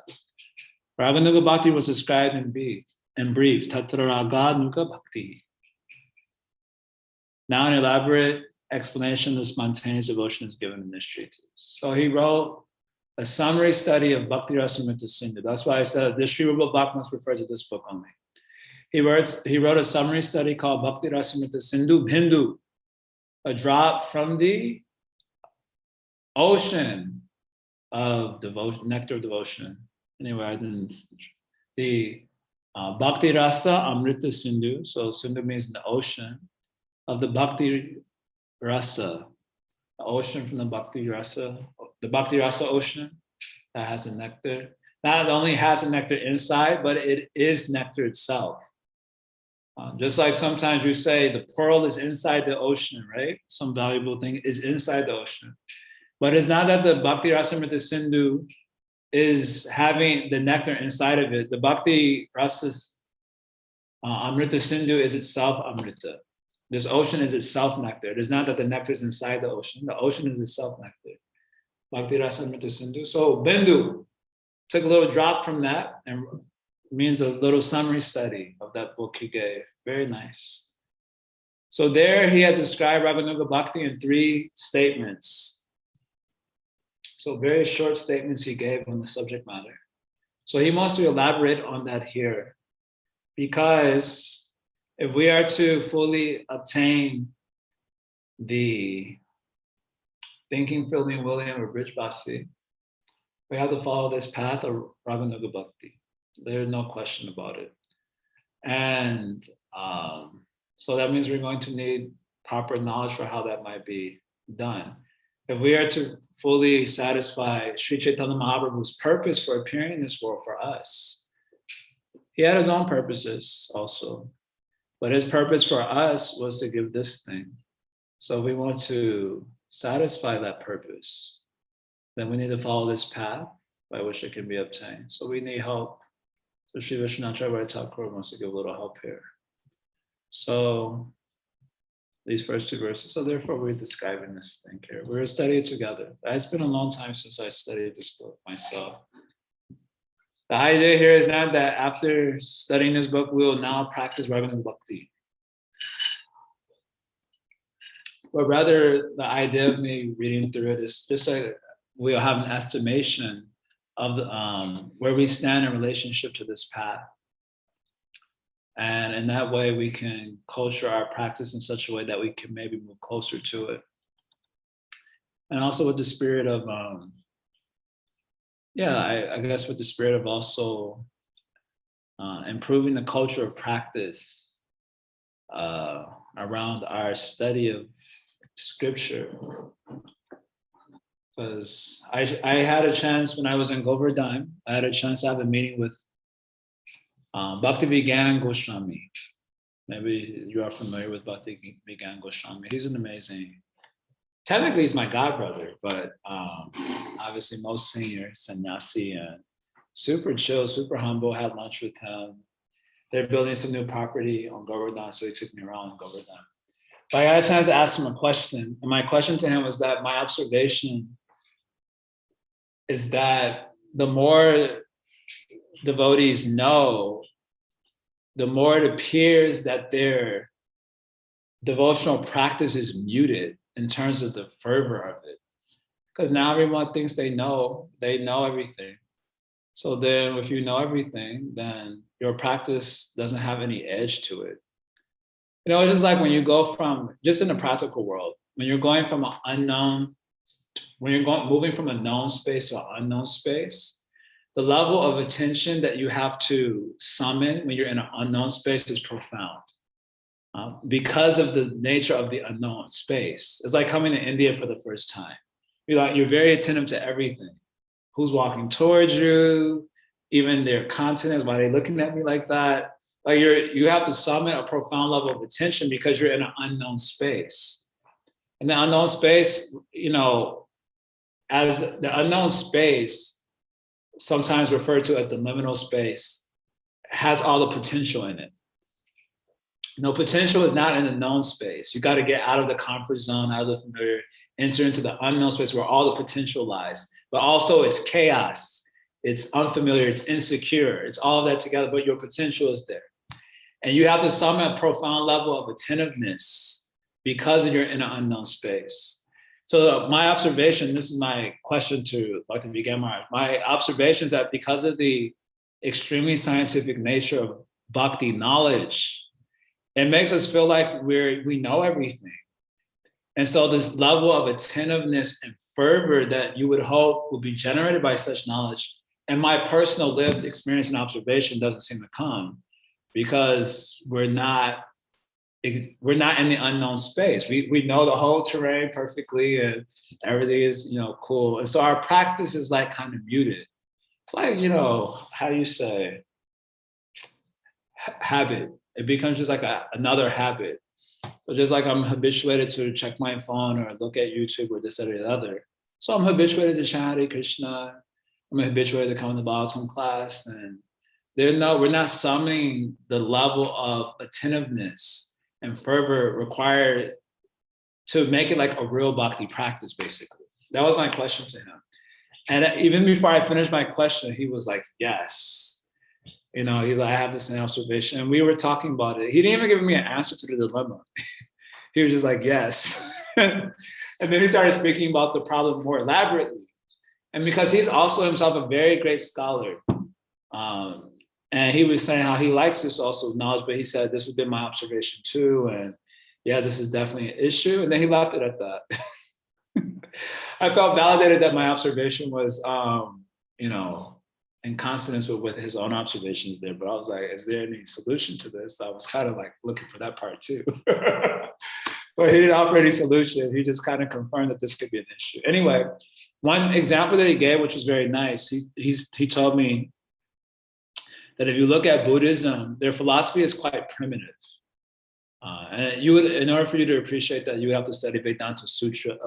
Raghunaga Bhakti was described in brief, Tatra Raga Nuga Bhakti. Now an elaborate explanation of spontaneous devotion is given in this treatise. So he wrote a summary study of Bhakti Rasamrita Sindhu. That's why I said this Sri Rupa Bhakti must refer to this book only. He wrote a summary study called Bhakti Rasamrita Sindhu Bindu, a drop from the ocean of devotion, nectar of devotion. Anyway, I didn't. The Bhakti Rasa Amrita Sindhu. So Sindhu means the ocean of the Bhakti Rasa, the ocean from the Bhakti Rasa ocean that has a nectar. Not only has a nectar inside, but it is nectar itself. Just like sometimes you say the pearl is inside the ocean, right? Some valuable thing is inside the ocean. But it's not that the Bhakti Rasamrita Sindhu is having the nectar inside of it. The Bhakti Rasa Amrita Sindhu is itself Amrita. This ocean is itself nectar. It is not that the nectar is inside the ocean. The ocean is itself nectar. Bhakti Rasamrita Sindhu. So Bindu took a little drop from that and means a little summary study of that book he gave. Very nice. So there he had described Raghunaga Bhakti in 3 statements. So very short statements he gave on the subject matter. So he wants to elaborate on that here, because if we are to fully obtain the thinking, feeling, willing, or bridge bhakti, we have to follow this path of Raghunaga Bhakti. There's no question about it. And so that means we're going to need proper knowledge for how that might be done. If we are to fully satisfy Sri Chaitanya Mahaprabhu's purpose for appearing in this world for us, he had his own purposes also. But his purpose for us was to give this thing. So we want to satisfy that purpose. Then we need to follow this path by which it can be obtained. So we need help. So Sri Vishnacharya Thakur wants to give a little help here. So these first 2 verses. So therefore we're describing this thing here. We're studying it together. It's been a long time since I studied this book myself. The idea here is not that after studying this book, we will now practice Raghunaga Bhakti. But rather, the idea of me reading through it is just like we'll have an estimation of the, where we stand in relationship to this path. And in that way, we can culture our practice in such a way that we can maybe move closer to it. And also with the spirit of, I guess with the spirit of also improving the culture of practice around our study of scripture. Because I had a chance when I was in Govardhan, I had a chance to have a meeting with Bhakti Vigyan Goswami. Maybe you are familiar with Bhakti Vigyan Goswami. He's an amazing, technically he's my godbrother, but obviously most senior, sannyasi, and super chill, super humble. Had lunch with him. They're building some new property on Govardhan, so he took me around in Govardhan. But I got a chance to ask him a question, and my question to him was that my observation is that the more devotees know, the more it appears that their devotional practice is muted in terms of the fervor of it. Because now everyone thinks they know everything. So then if you know everything, then your practice doesn't have any edge to it. You know, it's just like when you go from, just in the practical world, when you're going from an unknown, moving from a known space to an unknown space, the level of attention that you have to summon when you're in an unknown space is profound. Because of the nature of the unknown space. It's like coming to India for the first time. You're very attentive to everything. Who's walking towards you, even their countenance, why they're looking at me like that. Like you have to summon a profound level of attention because you're in an unknown space. And the unknown space, as the unknown space, sometimes referred to as the liminal space, has all the potential in it. Potential is not in the known space. You got to get out of the comfort zone, out of the familiar, enter into the unknown space where all the potential lies. But also it's chaos, it's unfamiliar, it's insecure, it's all of that together, but your potential is there. And you have to summon a profound level of attentiveness because you're in an unknown space. So my observation, this is my question to Dr. Vigamar, my observation is that because of the extremely scientific nature of Bhakti knowledge, it makes us feel like we know everything. And so this level of attentiveness and fervor that you would hope would be generated by such knowledge, and my personal lived experience and observation doesn't seem to come because we're not in the unknown space. We know the whole terrain perfectly and everything is, cool. And so our practice is like kind of muted. It's like, how you say, habit. It becomes just like another habit. So just like I'm habituated to check my phone or look at YouTube or this or the other. So I'm habituated to chant Hare Krishna. I'm habituated to come to Bhagavatam class. And we're not summoning the level of attentiveness and fervor required to make it like a real bhakti practice, basically. That was my question to him. And even before I finished my question, he was like, yes. He's like, I have the same observation. And we were talking about it. He didn't even give me an answer to the dilemma. He was just like, yes. And then he started speaking about the problem more elaborately. And because he's also himself a very great scholar, and he was saying how he likes this also knowledge, but he said, this has been my observation too. And yeah, this is definitely an issue. And then he left it at that. I felt validated that my observation was, in consonance with his own observations there, but I was like, is there any solution to this? I was kind of like looking for that part too. But he didn't offer any solution. He just kind of confirmed that this could be an issue. Anyway, one example that he gave, which was very nice, he told me that if you look at Buddhism, their philosophy is quite primitive. And you would, in order for you to appreciate that, you have to study Vedanta Sutra,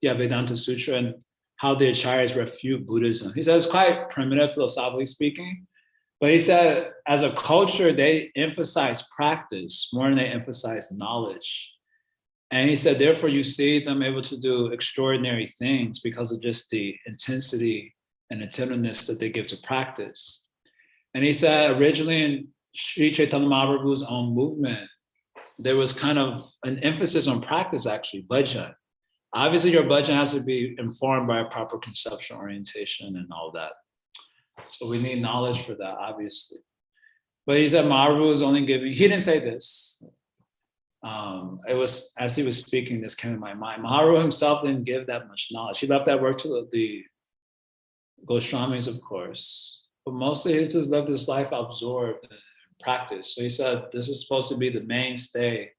Vedanta Sutra, and how the acharyas refute Buddhism. He said it's quite primitive, philosophically speaking, but he said as a culture, they emphasize practice more than they emphasize knowledge. And he said, therefore, you see them able to do extraordinary things because of just the intensity and attentiveness that they give to practice. And he said originally in Sri Chaitanya Mahaprabhu's own movement, there was kind of an emphasis on practice, actually, bhajan. Obviously, your bhajan has to be informed by a proper conceptual orientation and all that. So we need knowledge for that, obviously. But he said Mahaprabhu was only giving, he didn't say this. It was, as he was speaking, this came in my mind. Mahaprabhu himself didn't give that much knowledge. He left that work to the Goswamis, of course. But mostly he just lived his life absorbed in practice. So he said, this is supposed to be the mainstay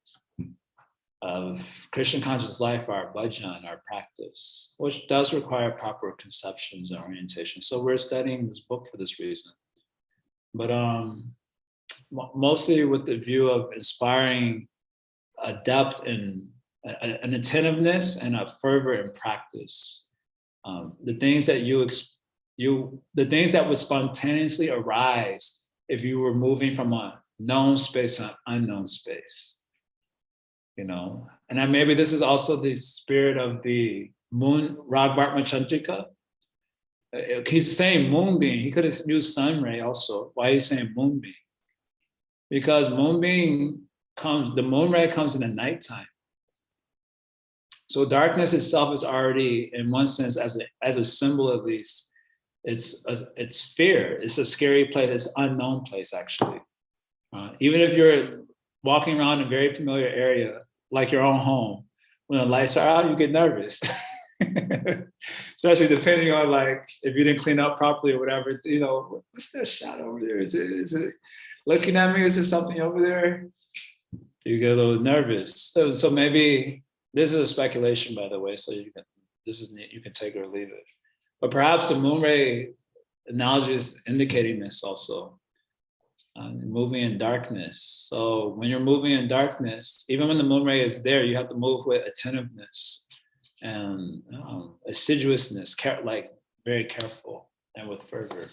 of Christian conscious life, our bhajan, our practice, which does require proper conceptions and orientation. So we're studying this book for this reason. But mostly with the view of inspiring a depth and an attentiveness and a fervor in practice. The things that the things that would spontaneously arise if you were moving from a known space to an unknown space. And then maybe this is also the spirit of the moon, Ragvartma Chandrika. He's saying moonbeam. He could have used sun ray also. Why is he saying moonbeam? Because the moon ray comes in the nighttime. So darkness itself is already, in one sense, as a symbol of these, it's fear. It's a scary place. It's an unknown place, actually. Even if you're walking around a very familiar area, like your own home, when the lights are out, you get nervous. Especially depending on like if you didn't clean up properly or whatever, you know, what's that shot over there? Is it looking at me? Is it something over there? You get a little nervous. So maybe this is a speculation, by the way. So you can take it or leave it. But perhaps the moon ray analogy is indicating this also. Moving in darkness. So when you're moving in darkness, even when the moon ray is there, you have to move with attentiveness and assiduousness, like very careful and with fervor.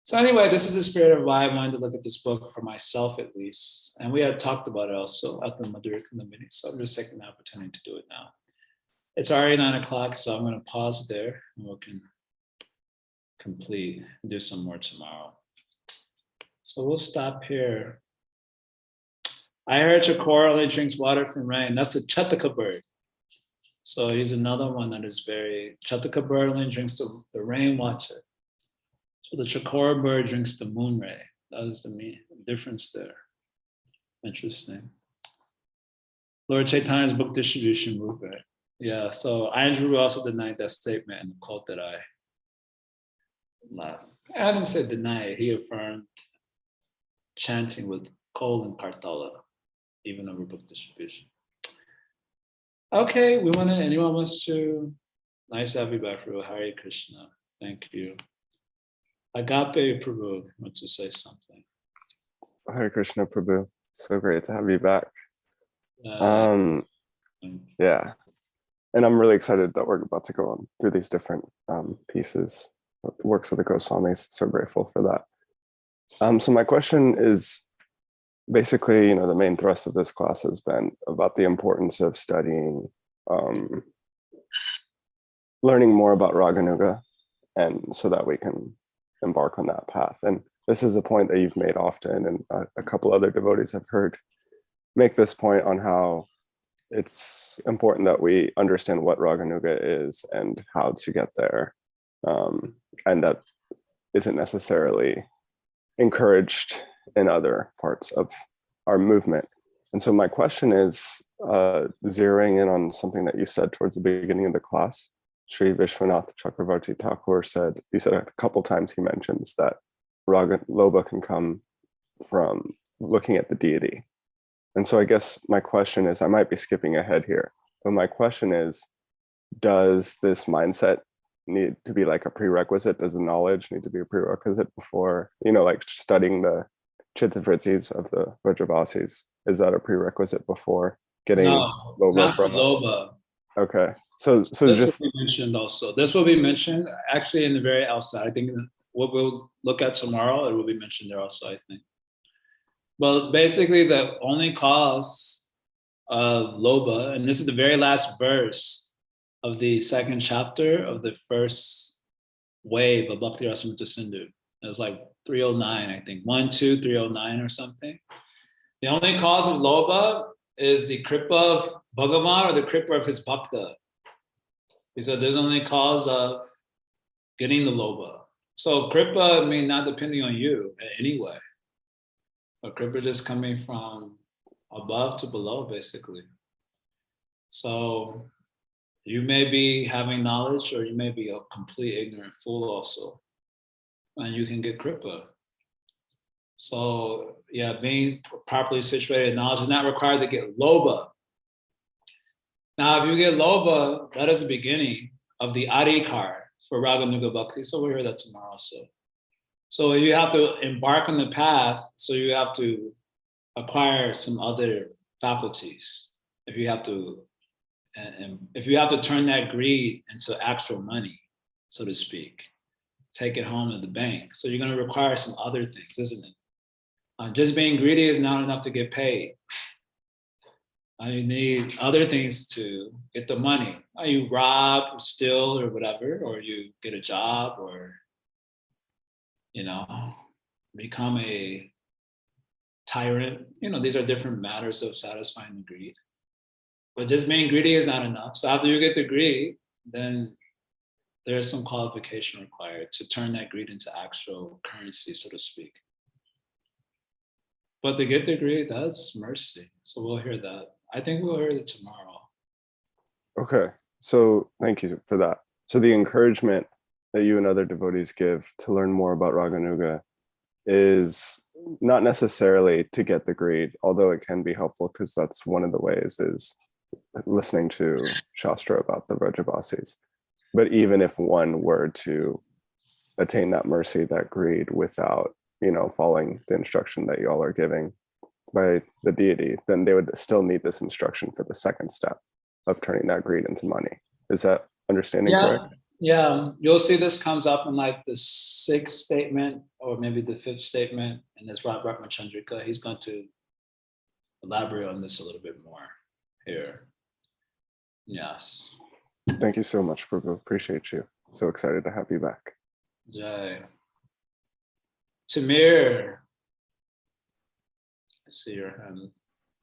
So anyway, this is the spirit of why I wanted to look at this book for myself at least. And we had talked about it also at the Madhurika meeting. So I'm just taking the opportunity to do it now. It's already 9 o'clock, so I'm going to pause there and we can do some more tomorrow. So we'll stop here. I heard Shakur only drinks water from rain. That's a Chataka bird. So he's another one that is Chataka bird only drinks the rainwater. So the Shakur bird drinks the moon ray. That is the difference there. Interesting. Lord Chaitanya's book distribution movement. Yeah, so Andrew also denied that statement in the quote that I didn't say deny it. He affirmed chanting with Kol and Kartala, even over book distribution. Okay, anyone wants to? Nice to have you back, Prabhu. Hare Krishna. Thank you. Agape Prabhu, want to say something? Hare Krishna, Prabhu. So great to have you back. Yeah. And I'm really excited that we're about to go on through these different pieces, the works of the Goswamis. So grateful for that. So my question is basically, the main thrust of this class has been about the importance of studying, learning more about Raganuga, and so that we can embark on that path. And this is a point that you've made often, and a couple other devotees have heard make this point on how it's important that we understand what Raganuga is and how to get there. And that isn't necessarily encouraged in other parts of our movement. And so my question is, zeroing in on something that you said towards the beginning of the class. Sri Vishwanath Chakravarti Thakur said, you said a couple times, he mentions that Raga Lobha can come from looking at the deity. And so I guess my question is, I might be skipping ahead here, but my question is, does this mindset need to be like a prerequisite? Does the knowledge need to be a prerequisite before, like studying the Chittavrittis of the Vrajavasis? Is that a prerequisite before getting Lobha not from Lobha? Okay. So this just will be mentioned also. This will be mentioned actually in the very outside. I think what we'll look at tomorrow, it will be mentioned there also, I think. Well, basically the only cause of Lobha, and this is the very last verse of the second chapter of the first wave of Bhakti Rasamrita Sindhu. It was like 309, I think, 309 or something. The only cause of Lobha is the Kripa of Bhagavan or the Kripa of his Bhakta. He said there's only cause of getting the Lobha. So Kripa not depending on you in any way. But Kripa just coming from above to below, basically. So you may be having knowledge or you may be a complete ignorant fool also. And you can get Kripa. So yeah, being properly situated in knowledge is not required to get Lobha. Now, if you get Lobha, that is the beginning of the Adhikar for Raganuga Bhakti. So we'll hear that tomorrow also. So you have to embark on the path, so you have to acquire some other faculties. If you have to turn that greed into actual money, so to speak, take it home to the bank. So you're going to require some other things, isn't it? Just being greedy is not enough to get paid. You need other things to get the money. You rob, or steal, or whatever, or you get a job, or become a tyrant. These are different matters of satisfying the greed. But just being greedy is not enough. So after you get the greed, then there is some qualification required to turn that greed into actual currency, so to speak. But to get the greed, that's mercy. So we'll hear that. I think we'll hear it tomorrow. Okay. So thank you for that. So the encouragement that you and other devotees give to learn more about Raganuga is not necessarily to get the greed, although it can be helpful because that's one of the ways is listening to Shastra about the Vrajavasis. But even if one were to attain that mercy, that greed without, following the instruction that y'all are giving by the deity, then they would still need this instruction for the second step of turning that greed into money. Is that understanding correct? Yeah, you'll see this comes up in like the 6th statement or maybe the 5th statement in this Robert Chandrika. He's going to elaborate on this a little bit more here. Yes. Thank you so much, Prabhu. Appreciate you. So excited to have you back. Jaya. Tamir. I see your hand.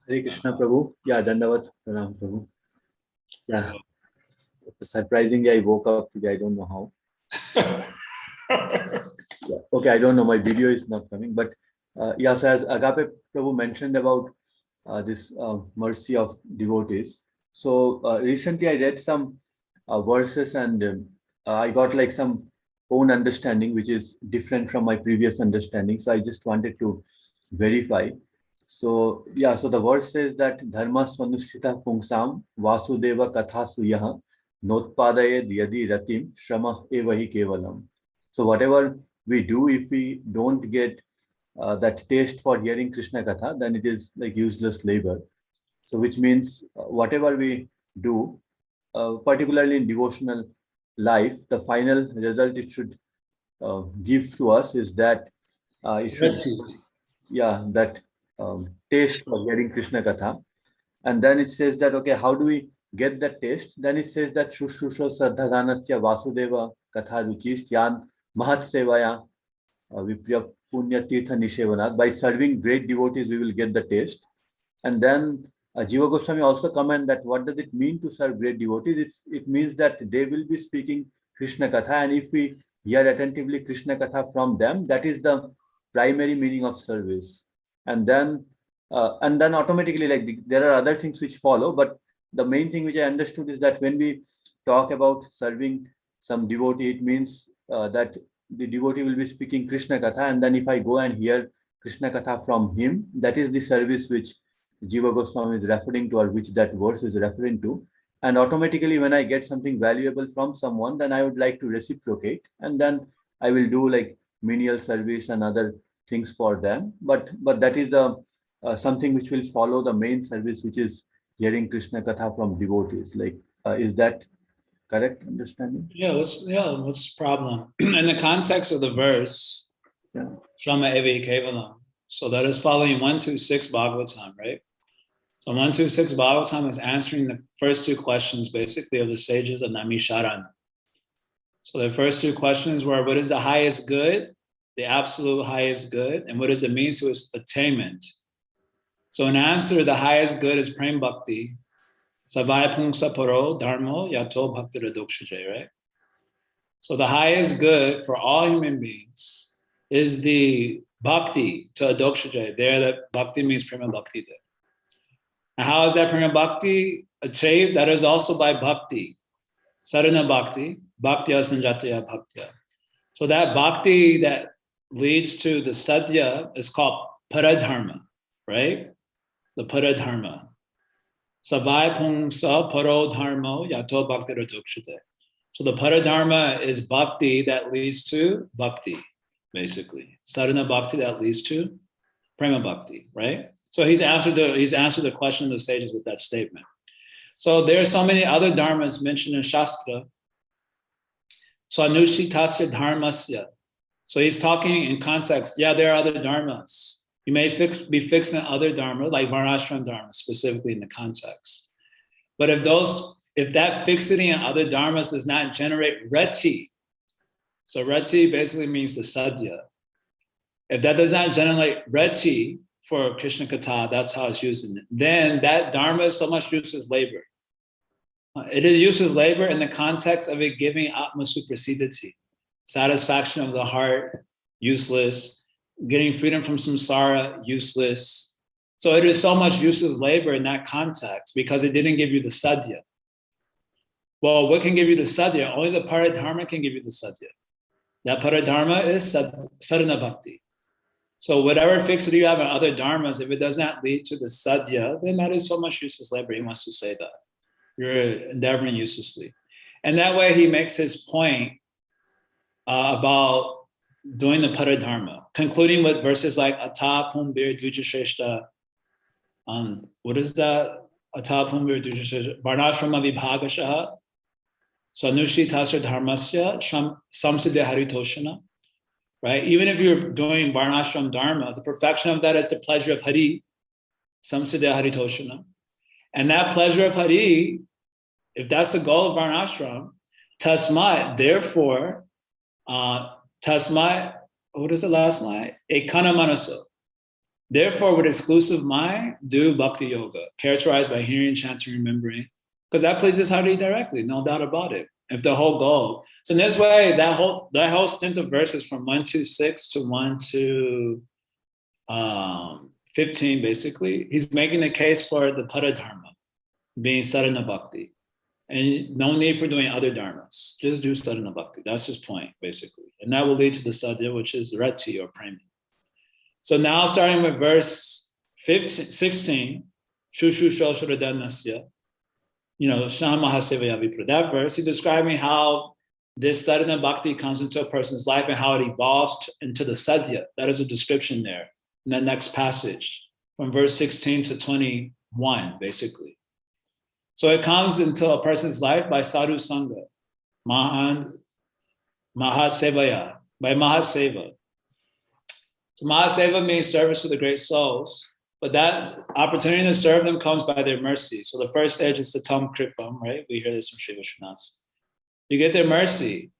Hare Krishna, Prabhu. Yeah, Dandavat, Pranam, Prabhu. Yeah. Surprisingly, I woke up today. I don't know how. Yeah. Okay, I don't know. My video is not coming. But yeah, so as Agape Prabhu mentioned about this mercy of devotees. So recently I read some verses and I got like some own understanding, which is different from my previous understanding. So I just wanted to verify. So yeah, so the verse says that Dharma Swanushtita Pungsam Vasudeva Katha Suyaha Notpadayed Yadi Ratim Shrama Evahi Kevalam. So whatever we do, if we don't get that taste for hearing Krishna Katha, then it is like useless labor. So which means whatever we do, particularly in devotional life, the final result it should give to us is that it should, that taste for hearing Krishna Katha. And then it says that, okay, how do we get that taste? Then it says that Shushusho Saddhadanasya Vasudeva Katha Ruchis Yan Mahat Sevaya Vipriya Punya Tirtha Nishevanat. By serving great devotees, we will get the taste. And then Jiva Goswami also comment that what does it mean to serve great devotees? It means that they will be speaking Krishna Katha, and if we hear attentively Krishna Katha from them, that is the primary meaning of service. And then automatically, like there are other things which follow, but the main thing which I understood is that when we talk about serving some devotee, it means that the devotee will be speaking Krishna Katha, and then if I go and hear Krishna Katha from him, that is the service which Jiva Goswami is referring to, or which that verse is referring to. And automatically when I get something valuable from someone, then I would like to reciprocate, and then I will do like menial service and other things for them. But that is the something which will follow the main service, which is hearing Krishna Katha from devotees. Like, is that correct understanding? What's the problem? In the context of the verse, Shrama Evi Kevalam. So that is following 126 Bhagavatam, right? So 126 Bhagavatam is answering the first two questions basically of the sages of Namisharana. So the first two questions were, what is the highest good, the absolute highest good, and what does it mean to its attainment? So in answer, the highest good is Prem Bhakti. Savaya Pungsa Paro Dharmo Yato Bhakti Radokshaje, right? So the highest good for all human beings is the Bhakti to Adokshaje. There, that Bhakti means Prema Bhakti there. And how is that Prema Bhakti achieved? That is also by Bhakti. Sadhana Bhakti, Bhaktya Sanjataya Bhaktya. So that Bhakti that leads to the Sadhya is called Paradharma, right? The Paradharma. Savai Pungsa Paro Dharmo Yato Bhakti Radokshate. So the Paradharma is Bhakti that leads to Bhakti, basically. Sadhana Bhakti that leads to Prema Bhakti, right? So he's answered the question of the sages with that statement. So there are so many other dharmas mentioned in Shastra. So Anushitasya Dharmasya. So he's talking in context, there are other dharmas. You may be fixing other dharma, like Varnashram dharma, specifically in the context. But if that fixity in other dharmas does not generate reti, so reti basically means the sadhya. If that does not generate reti for Krishna Katha, that's how it's used, then that dharma is so much useless labor. It is useless labor in the context of it giving atma suprasidati, satisfaction of the heart, useless. Getting freedom from samsara, useless. So it is so much useless labor in that context because it didn't give you the sadhya. Well, what can give you the sadhya? Only the paradharma can give you the sadhya. That paradharma is sadhana bhakti. So whatever fixity you have in other dharmas, if it does not lead to the sadhya, then that is so much useless labor. He wants to say that. You're endeavoring uselessly. And that way he makes his point about doing the paradharma, concluding with verses like Ata Pumbir Dvijasheshta. What is that? Ata Pumbir Dvijasheshta. Varnashrama Vibhagashaha. Sanushti Tasra Dharmasya Samsiddha Haritoshana. Right? Even if you're doing Varnashram Dharma, the perfection of that is the pleasure of Hari, Samsiddha Haritoshana. And that pleasure of Hari, if that's the goal of Varnashram, Tasmat, therefore, Tasmat, what is the last line? Ekana Manaso. Therefore, with exclusive mind, do Bhakti Yoga, characterized by hearing, chanting, remembering, because that pleases Hari directly, no doubt about it. If the whole goal. So in this way, that whole stint of verses from 1-6 to 1-15, basically, he's making the case for the paradharma, being sadhana bhakti. And no need for doing other dharmas. Just do sadhana bhakti. That's his point, basically. And that will lead to the sadhya, which is rati or prema. So now starting with verse 16, Shushu Shoshuradanasya, Sham Mahasevaya Vipra. That verse, he's describing how this sadhana bhakti comes into a person's life and how it evolves into the sadhya. That is a description there in the next passage from verse 16 to 21, basically. So it comes into a person's life by sadhu sangha, mahasevaya, by mahaseva. So mahaseva means service to the great souls. But that opportunity to serve them comes by their mercy. So the first stage is satam kripam, right? We hear this from Sri Vishwanath. You get their mercy.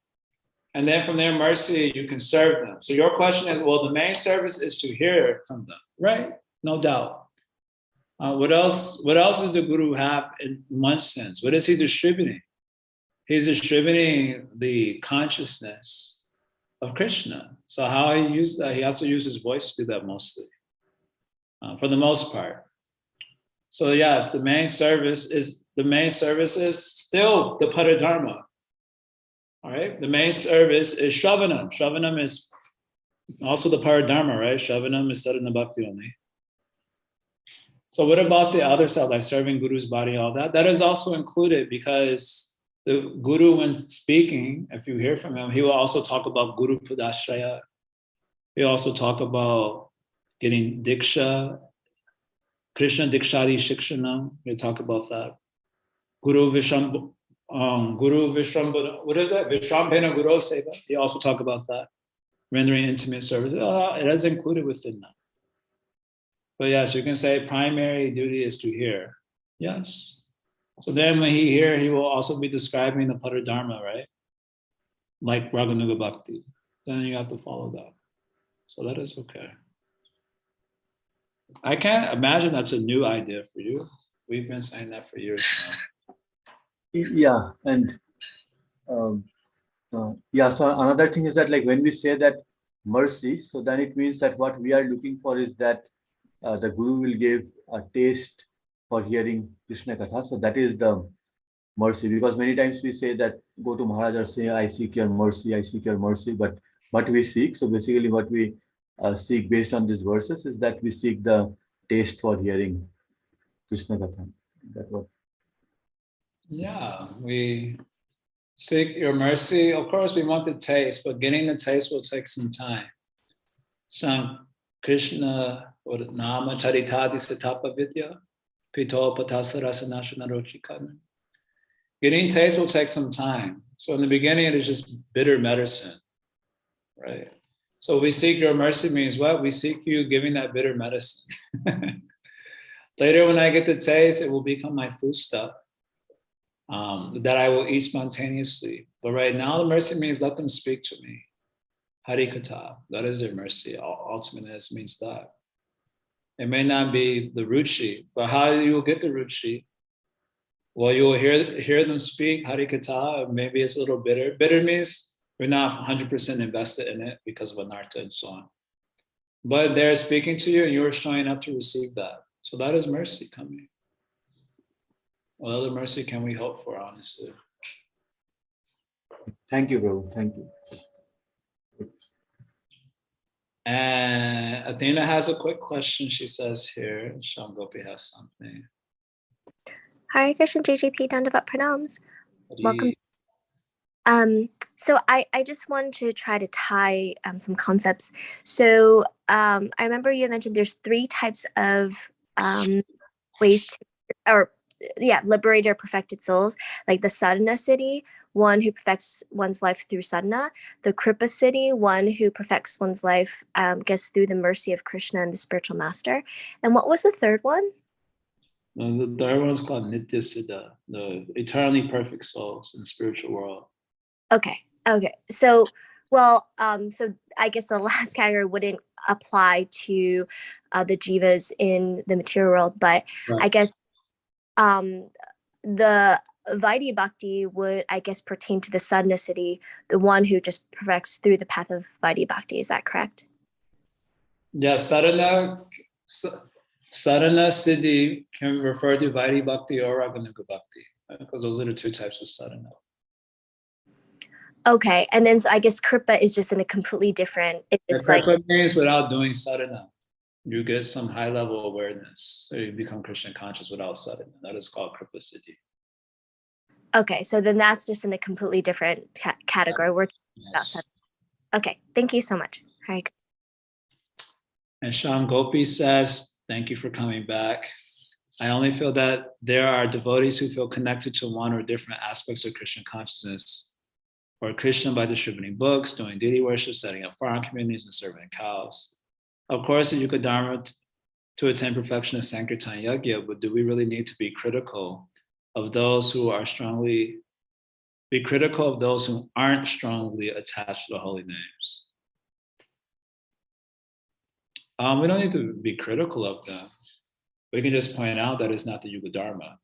And then from their mercy, you can serve them. So your question is, well, the main service is to hear from them, right? No doubt. What else does the Guru have in one sense? What is he distributing? He's distributing the consciousness of Krishna. So how he uses that, he has to use his voice to do that mostly. For the most part. So yes, the main service is still the paradharma. All right, the main service is Shravanam. Shravanam is also the paradharma, right? Shravanam is sadhana bhakti only. So what about the other side, like serving Guru's body, all that? That is also included because the Guru, when speaking, if you hear from him, he will also talk about Guru Padashraya. He'll also talk about getting Diksha, Krishna Dikshari Shikshanam. We'll talk about that. Guru Vishram, what is that? Vishrambhena Guru Seva. He also talk about that. Rendering intimate service. It is included within that. But yes, you can say primary duty is to hear. Yes. So then when he hear, he will also be describing the paradharma, right? Like Raganuga Bhakti. Then you have to follow that. So that is okay. I can't imagine that's a new idea for you. We've been saying that for years now. Yeah, and so another thing is that, like, when we say that mercy, so then it means that what we are looking for is that the Guru will give a taste for hearing Krishna Katha. So that is the mercy, because many times we say that go to Maharaj or say, I seek your mercy, but what we seek, so basically what we seek based on these verses is that we seek the taste for hearing Krishna Katha. That what? Yeah, we seek your mercy. Of course, we want the taste, but getting the taste will take some time. Some Krishna or Nama Charitadi Satapa Vidya, Pito Patasarasana Rochikana. Getting taste will take some time. So in the beginning, it is just bitter medicine, right? So we seek your mercy means what? We seek you giving that bitter medicine. Later, when I get the taste, it will become my food stuff that I will eat spontaneously. But right now, the mercy means let them speak to me. Hari Katha, that is their mercy. Ultimately, this means that. It may not be the ruchi, but how you will get the ruchi? Well, you will hear them speak Hari Katha. Maybe it's a little bitter. Bitter means we're not 100% invested in it because of anartha and so on. But they're speaking to you and you're showing up to receive that. So that is mercy coming. What other mercy can we hope for, honestly? Thank you, Prabhu. Thank you. And Athena has a quick question, she says here. Shamgopi has something. Hare Krishna JJP Dandavat Pranams. Welcome. Hari. So I just wanted to try to tie some concepts. So I remember you mentioned there's 3 types of ways to, or liberate or perfected souls, like the sadhana siddhi, one who perfects one's life through sadhana, the kripa siddhi, one who perfects one's life, gets through the mercy of Krishna and the spiritual master. And what was the third one? The third one is called Nitya Siddha, the eternally perfect souls in the spiritual world. Okay. So, well, so I guess the last category wouldn't apply to the jivas in the material world, but Right. I guess the Vaidya Bhakti would, I guess, pertain to the sadhana siddhi, the one who just perfects through the path of Vaidya Bhakti. Is that correct? Yeah, sadhana siddhi can refer to Vaidya Bhakti or Raganuga Bhakti, because those are the 2 types of sadhana. Okay, and then so I guess kripa is just in a completely different. It's just like Kripa means without doing sadhana, you get some high level awareness, so you become Krishna conscious without sadhana. That is called kripa siddhi. Okay, so then that's just in a completely different category. We're talking about Yes. sadhana. Okay, thank you so much. Hare Krishna. And Sham Gopi says, thank you for coming back. I only feel that there are devotees who feel connected to one or different aspects of Krishna consciousness, or Krishna by distributing books, doing deity worship, setting up farm communities, and serving cows. Of course, the Yuga Dharma to attain perfection is Sankirtan Yajna, but do we really need to be critical of those who aren't strongly attached to the holy names? We don't need to be critical of them. We can just point out that it's not the Yuga Dharma.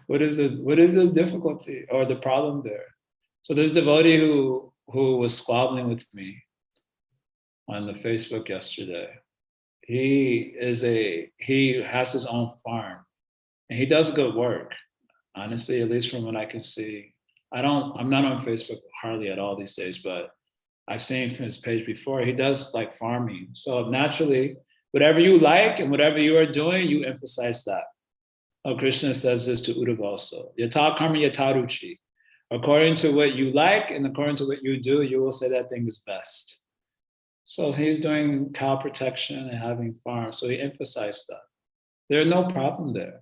What is the difficulty or the problem there? So this devotee who was squabbling with me on the Facebook yesterday, he has his own farm and he does good work. Honestly, at least from what I can see. I'm not on Facebook hardly at all these days, but I've seen from his page before, he does like farming. So naturally, whatever you like and whatever you are doing, you emphasize that. Oh, Krishna says this to Uddhava also. Yata karma yata ruchi. According to what you like and according to what you do, you will say that thing is best. So he's doing cow protection and having farms. So he emphasized that. There's no problem there.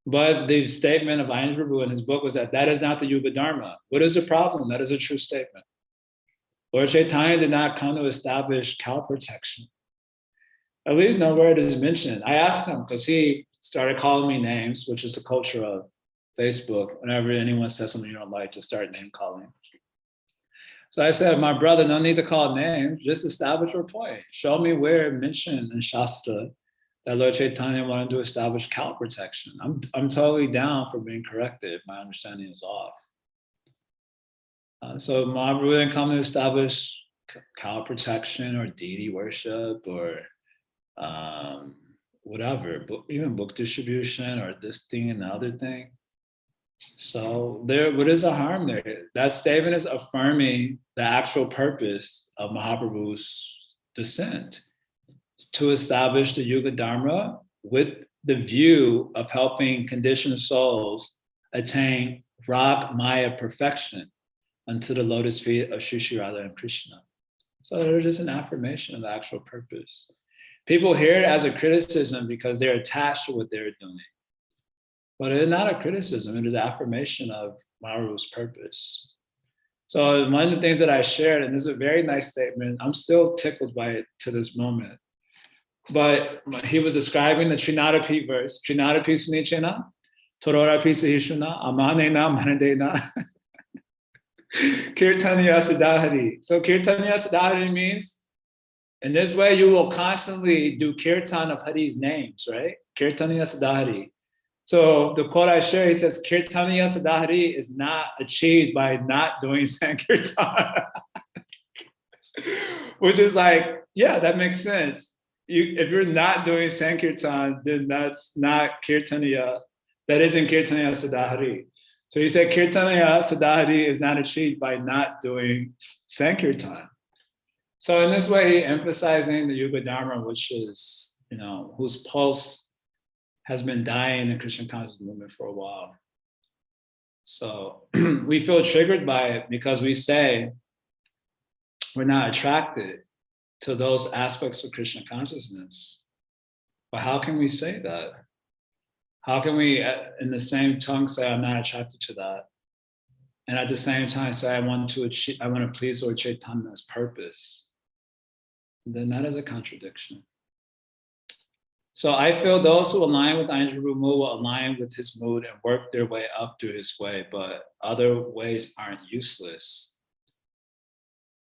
But the statement of Ayan Prabhu in his book was that is not the Yuga Dharma. What is the problem? That is a true statement. Lord Chaitanya did not come to establish cow protection. At least nowhere it is mentioned. I asked him because he started calling me names, which is the culture of Facebook. Whenever anyone says something you don't like, just start name calling. So I said, my brother, no need to call names, just establish your point. Show me where it mentioned in Shastra that Lord Chaitanya wanted to establish cow protection. I'm totally down for being corrected if my understanding is off. So Mahaprabhu didn't come to establish cow protection or deity worship or whatever, even book distribution or this thing and the other thing. So what is the harm there? That statement is affirming the actual purpose of Mahaprabhu's descent, to establish the Yuga Dharma with the view of helping conditioned souls attain Rag Maya perfection unto the lotus feet of Shri Shri Radha and Krishna. So there's just an affirmation of the actual purpose. People hear it as a criticism because they're attached to what they're doing. But it's not a criticism, it is affirmation of Mahaprabhu's purpose. So one of the things that I shared, and this is a very nice statement, I'm still tickled by it to this moment. But he was describing the Trinary Verse, Trinary Sunichena, Torora Pisahishuna, Amanena, Manadena, Kirtaniya Siddhahari. So Kirtaniya Siddhahari means, in this way you will constantly do kirtan of Hari's names, right? Kirtaniya Siddhahari. So the quote I share, he says, Kirtaniya Siddhahari is not achieved by not doing Sankirtan. Which is like, yeah, that makes sense. If you're not doing Sankirtan, then that's not Kirtaniya. That isn't Kirtaniya Siddhahari. So he said, Kirtanaya Sadhari is not achieved by not doing Sankirtan. So in this way, emphasizing the Yuga Dharma, which is, whose pulse has been dying in Krishna consciousness movement for a while. So we feel triggered by it because we say we're not attracted to those aspects of Krishna consciousness. But how can we say that? How can we, in the same tongue, say I'm not attracted to that, and at the same time say I want to please Lord Chaitanya's purpose? Then that is a contradiction. So I feel those who align with Anjali will align with his mood and work their way up through his way, but other ways aren't useless.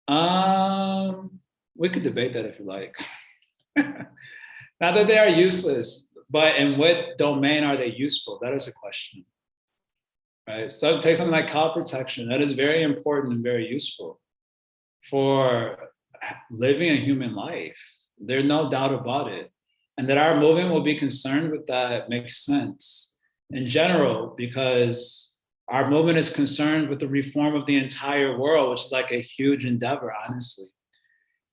We could debate that if you like. Not that they are useless, but in what domain are they useful? That is a question, right? So take something like cow protection. That is very important and very useful for living a human life. There's no doubt about it. And that our movement will be concerned with that makes sense in general, because our movement is concerned with the reform of the entire world, which is like a huge endeavor, honestly.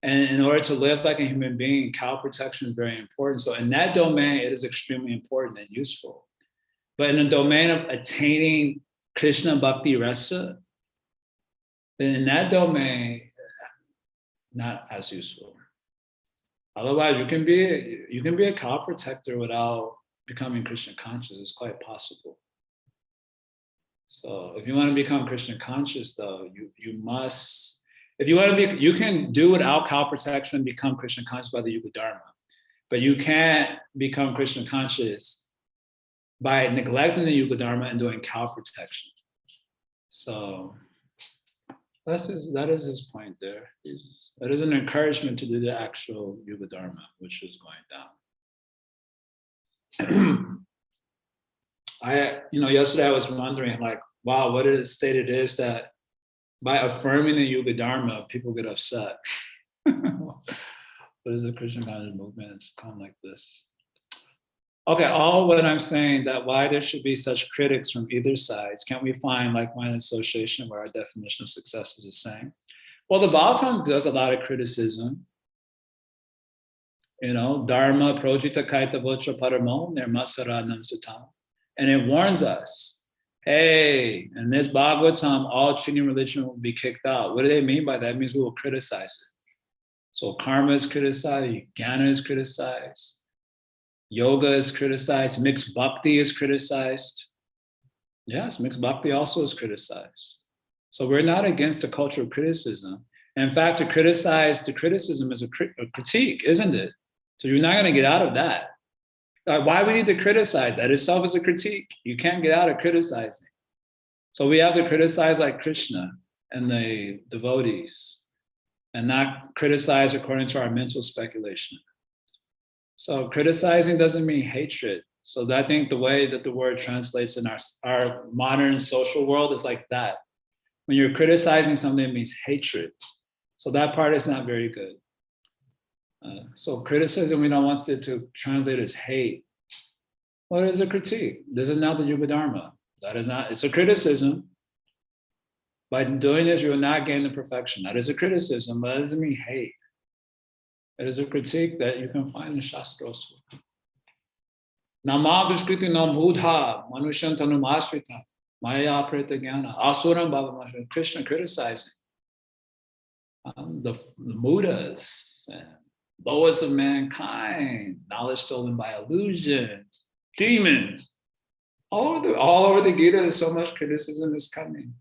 And in order to live like a human being, cow protection is very important. So in that domain, it is extremely important and useful. But in the domain of attaining Krishna Bhakti Rasa, then in that domain, not as useful. Otherwise, you can be a cow protector without becoming Krishna conscious. It's quite possible. So if you want to become Krishna conscious, though, you must. If you want to be, you can do without cow protection and become Krishna conscious by the Yuga Dharma, but you can't become Krishna conscious by neglecting the Yuga Dharma and doing cow protection. So that is his point there. That is an encouragement to do the actual Yuga Dharma, which is going down. Yesterday I was wondering, like, wow, what is stated is that by affirming the Yuga Dharma, people get upset. What is the Krishna conscious movement? It's kind of like this. Okay, all what I'm saying, that why there should be such critics from either sides, can't we find like-minded association where our definition of success is the same? Well, the Bhagavatam does a lot of criticism. Dharma projita kaita vocha paramo nirmasaranam sutam. And it warns us, hey, in this Bhagavatam, all cheating religion will be kicked out. What do they mean by that? It means we will criticize it. So karma is criticized, jnana is criticized, yoga is criticized, mixed bhakti is criticized. Yes, mixed bhakti also is criticized. So we're not against the culture of criticism. In fact, to criticize the criticism is a critique, isn't it? So you're not going to get out of that. Why we need to criticize? That itself is a critique. You can't get out of criticizing. So we have to criticize like Krishna and the devotees and not criticize according to our mental speculation. So criticizing doesn't mean hatred. So I think the way that the word translates in our modern social world is like that. When you're criticizing something, it means hatred. So that part is not very good. So criticism, we don't want it to translate as hate. Well, it is a critique. This is not the Yuga Dharma. That is not, it's a criticism. By doing this, you will not gain the perfection. That is a criticism, but that doesn't mean hate. It is a critique that you can find in Shastras. Nama Dushkriti no Mudha, Manushan Tanum Ashrita, Maya Preta Jnana, Asuram Bhava. Krishna criticizing the Mudas and lowest of mankind, knowledge stolen by illusion, demon. All over the Gita, there's so much criticism is coming.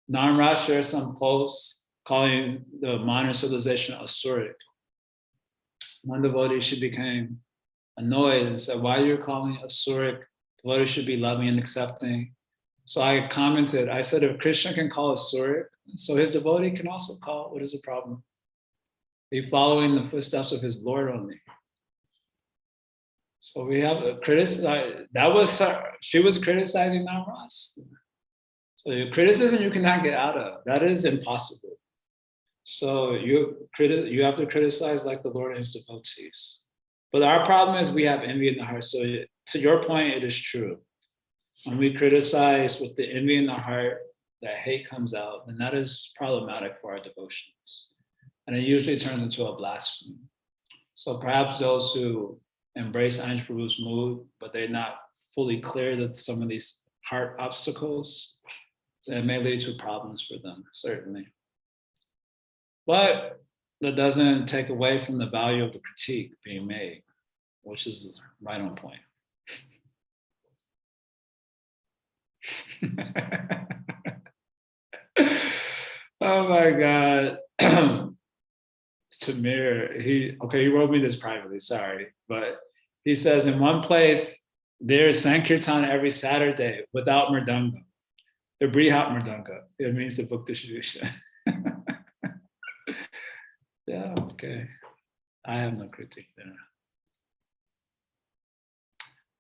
Narmraj shares some posts calling the modern civilization asuric. One devotee, she became annoyed and said, why are you calling it asuric? Devotees should be loving and accepting. So I commented, I said, if Krishna can call it asuric, so his devotee can also call it. What is the problem? Be following the footsteps of his Lord only. So we have a criticize. That was her. She was criticizing Namras. So your criticism you cannot get out of. That is impossible. So you have to criticize like the Lord and his devotees. But our problem is we have envy in the heart. So to your point, it is true. When we criticize with the envy in the heart, that hate comes out, then that is problematic for our devotions. And it usually turns into a blasphemy. So perhaps those who embrace Anj Prabhu's mood, but they're not fully clear that some of these heart obstacles, that may lead to problems for them, certainly. But that doesn't take away from the value of the critique being made, which is right on point. Oh my God. Tamir, he wrote me this privately, sorry. But he says in one place, there's Sankirtan every Saturday without Mridanga. The Brihat Mridanga. It means the book distribution. Yeah, okay. I have no critique there.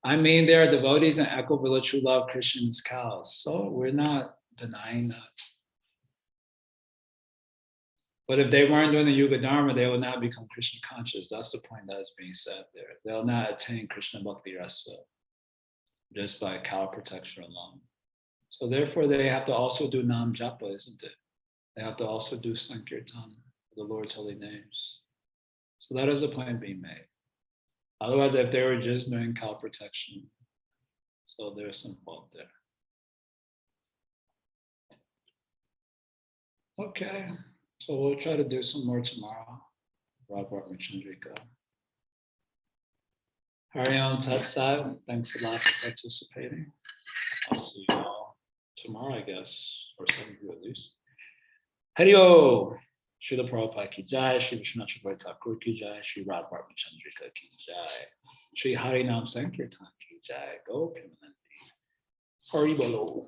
I mean, there are devotees in Echo Village who love Krishna's cows. So we're not denying that. But if they weren't doing the Yuga Dharma, they will not become Krishna conscious. That's the point that is being said there. They'll not attain Krishna Bhakti Rasa just by cow protection alone. So therefore, they have to also do Nam Japa, isn't it? They have to also do Sankirtan, the Lord's holy names. So that is the point being made. Otherwise, if they were just doing cow protection, so there's some fault there. Okay, so we'll try to do some more tomorrow. Robert Chandrika. Hariom Tat Sat, thanks a lot for participating. I'll see you all tomorrow, I guess, or some of you at least. Hariyo! Srila Prabhupada ki jai, Shri Vishwanath Chakravarti Thakur ki jai, Shri Radha Chandrika ki jai, Shri Harinam Sankirtan ki jai, Go Pimananti. Hari Bolo.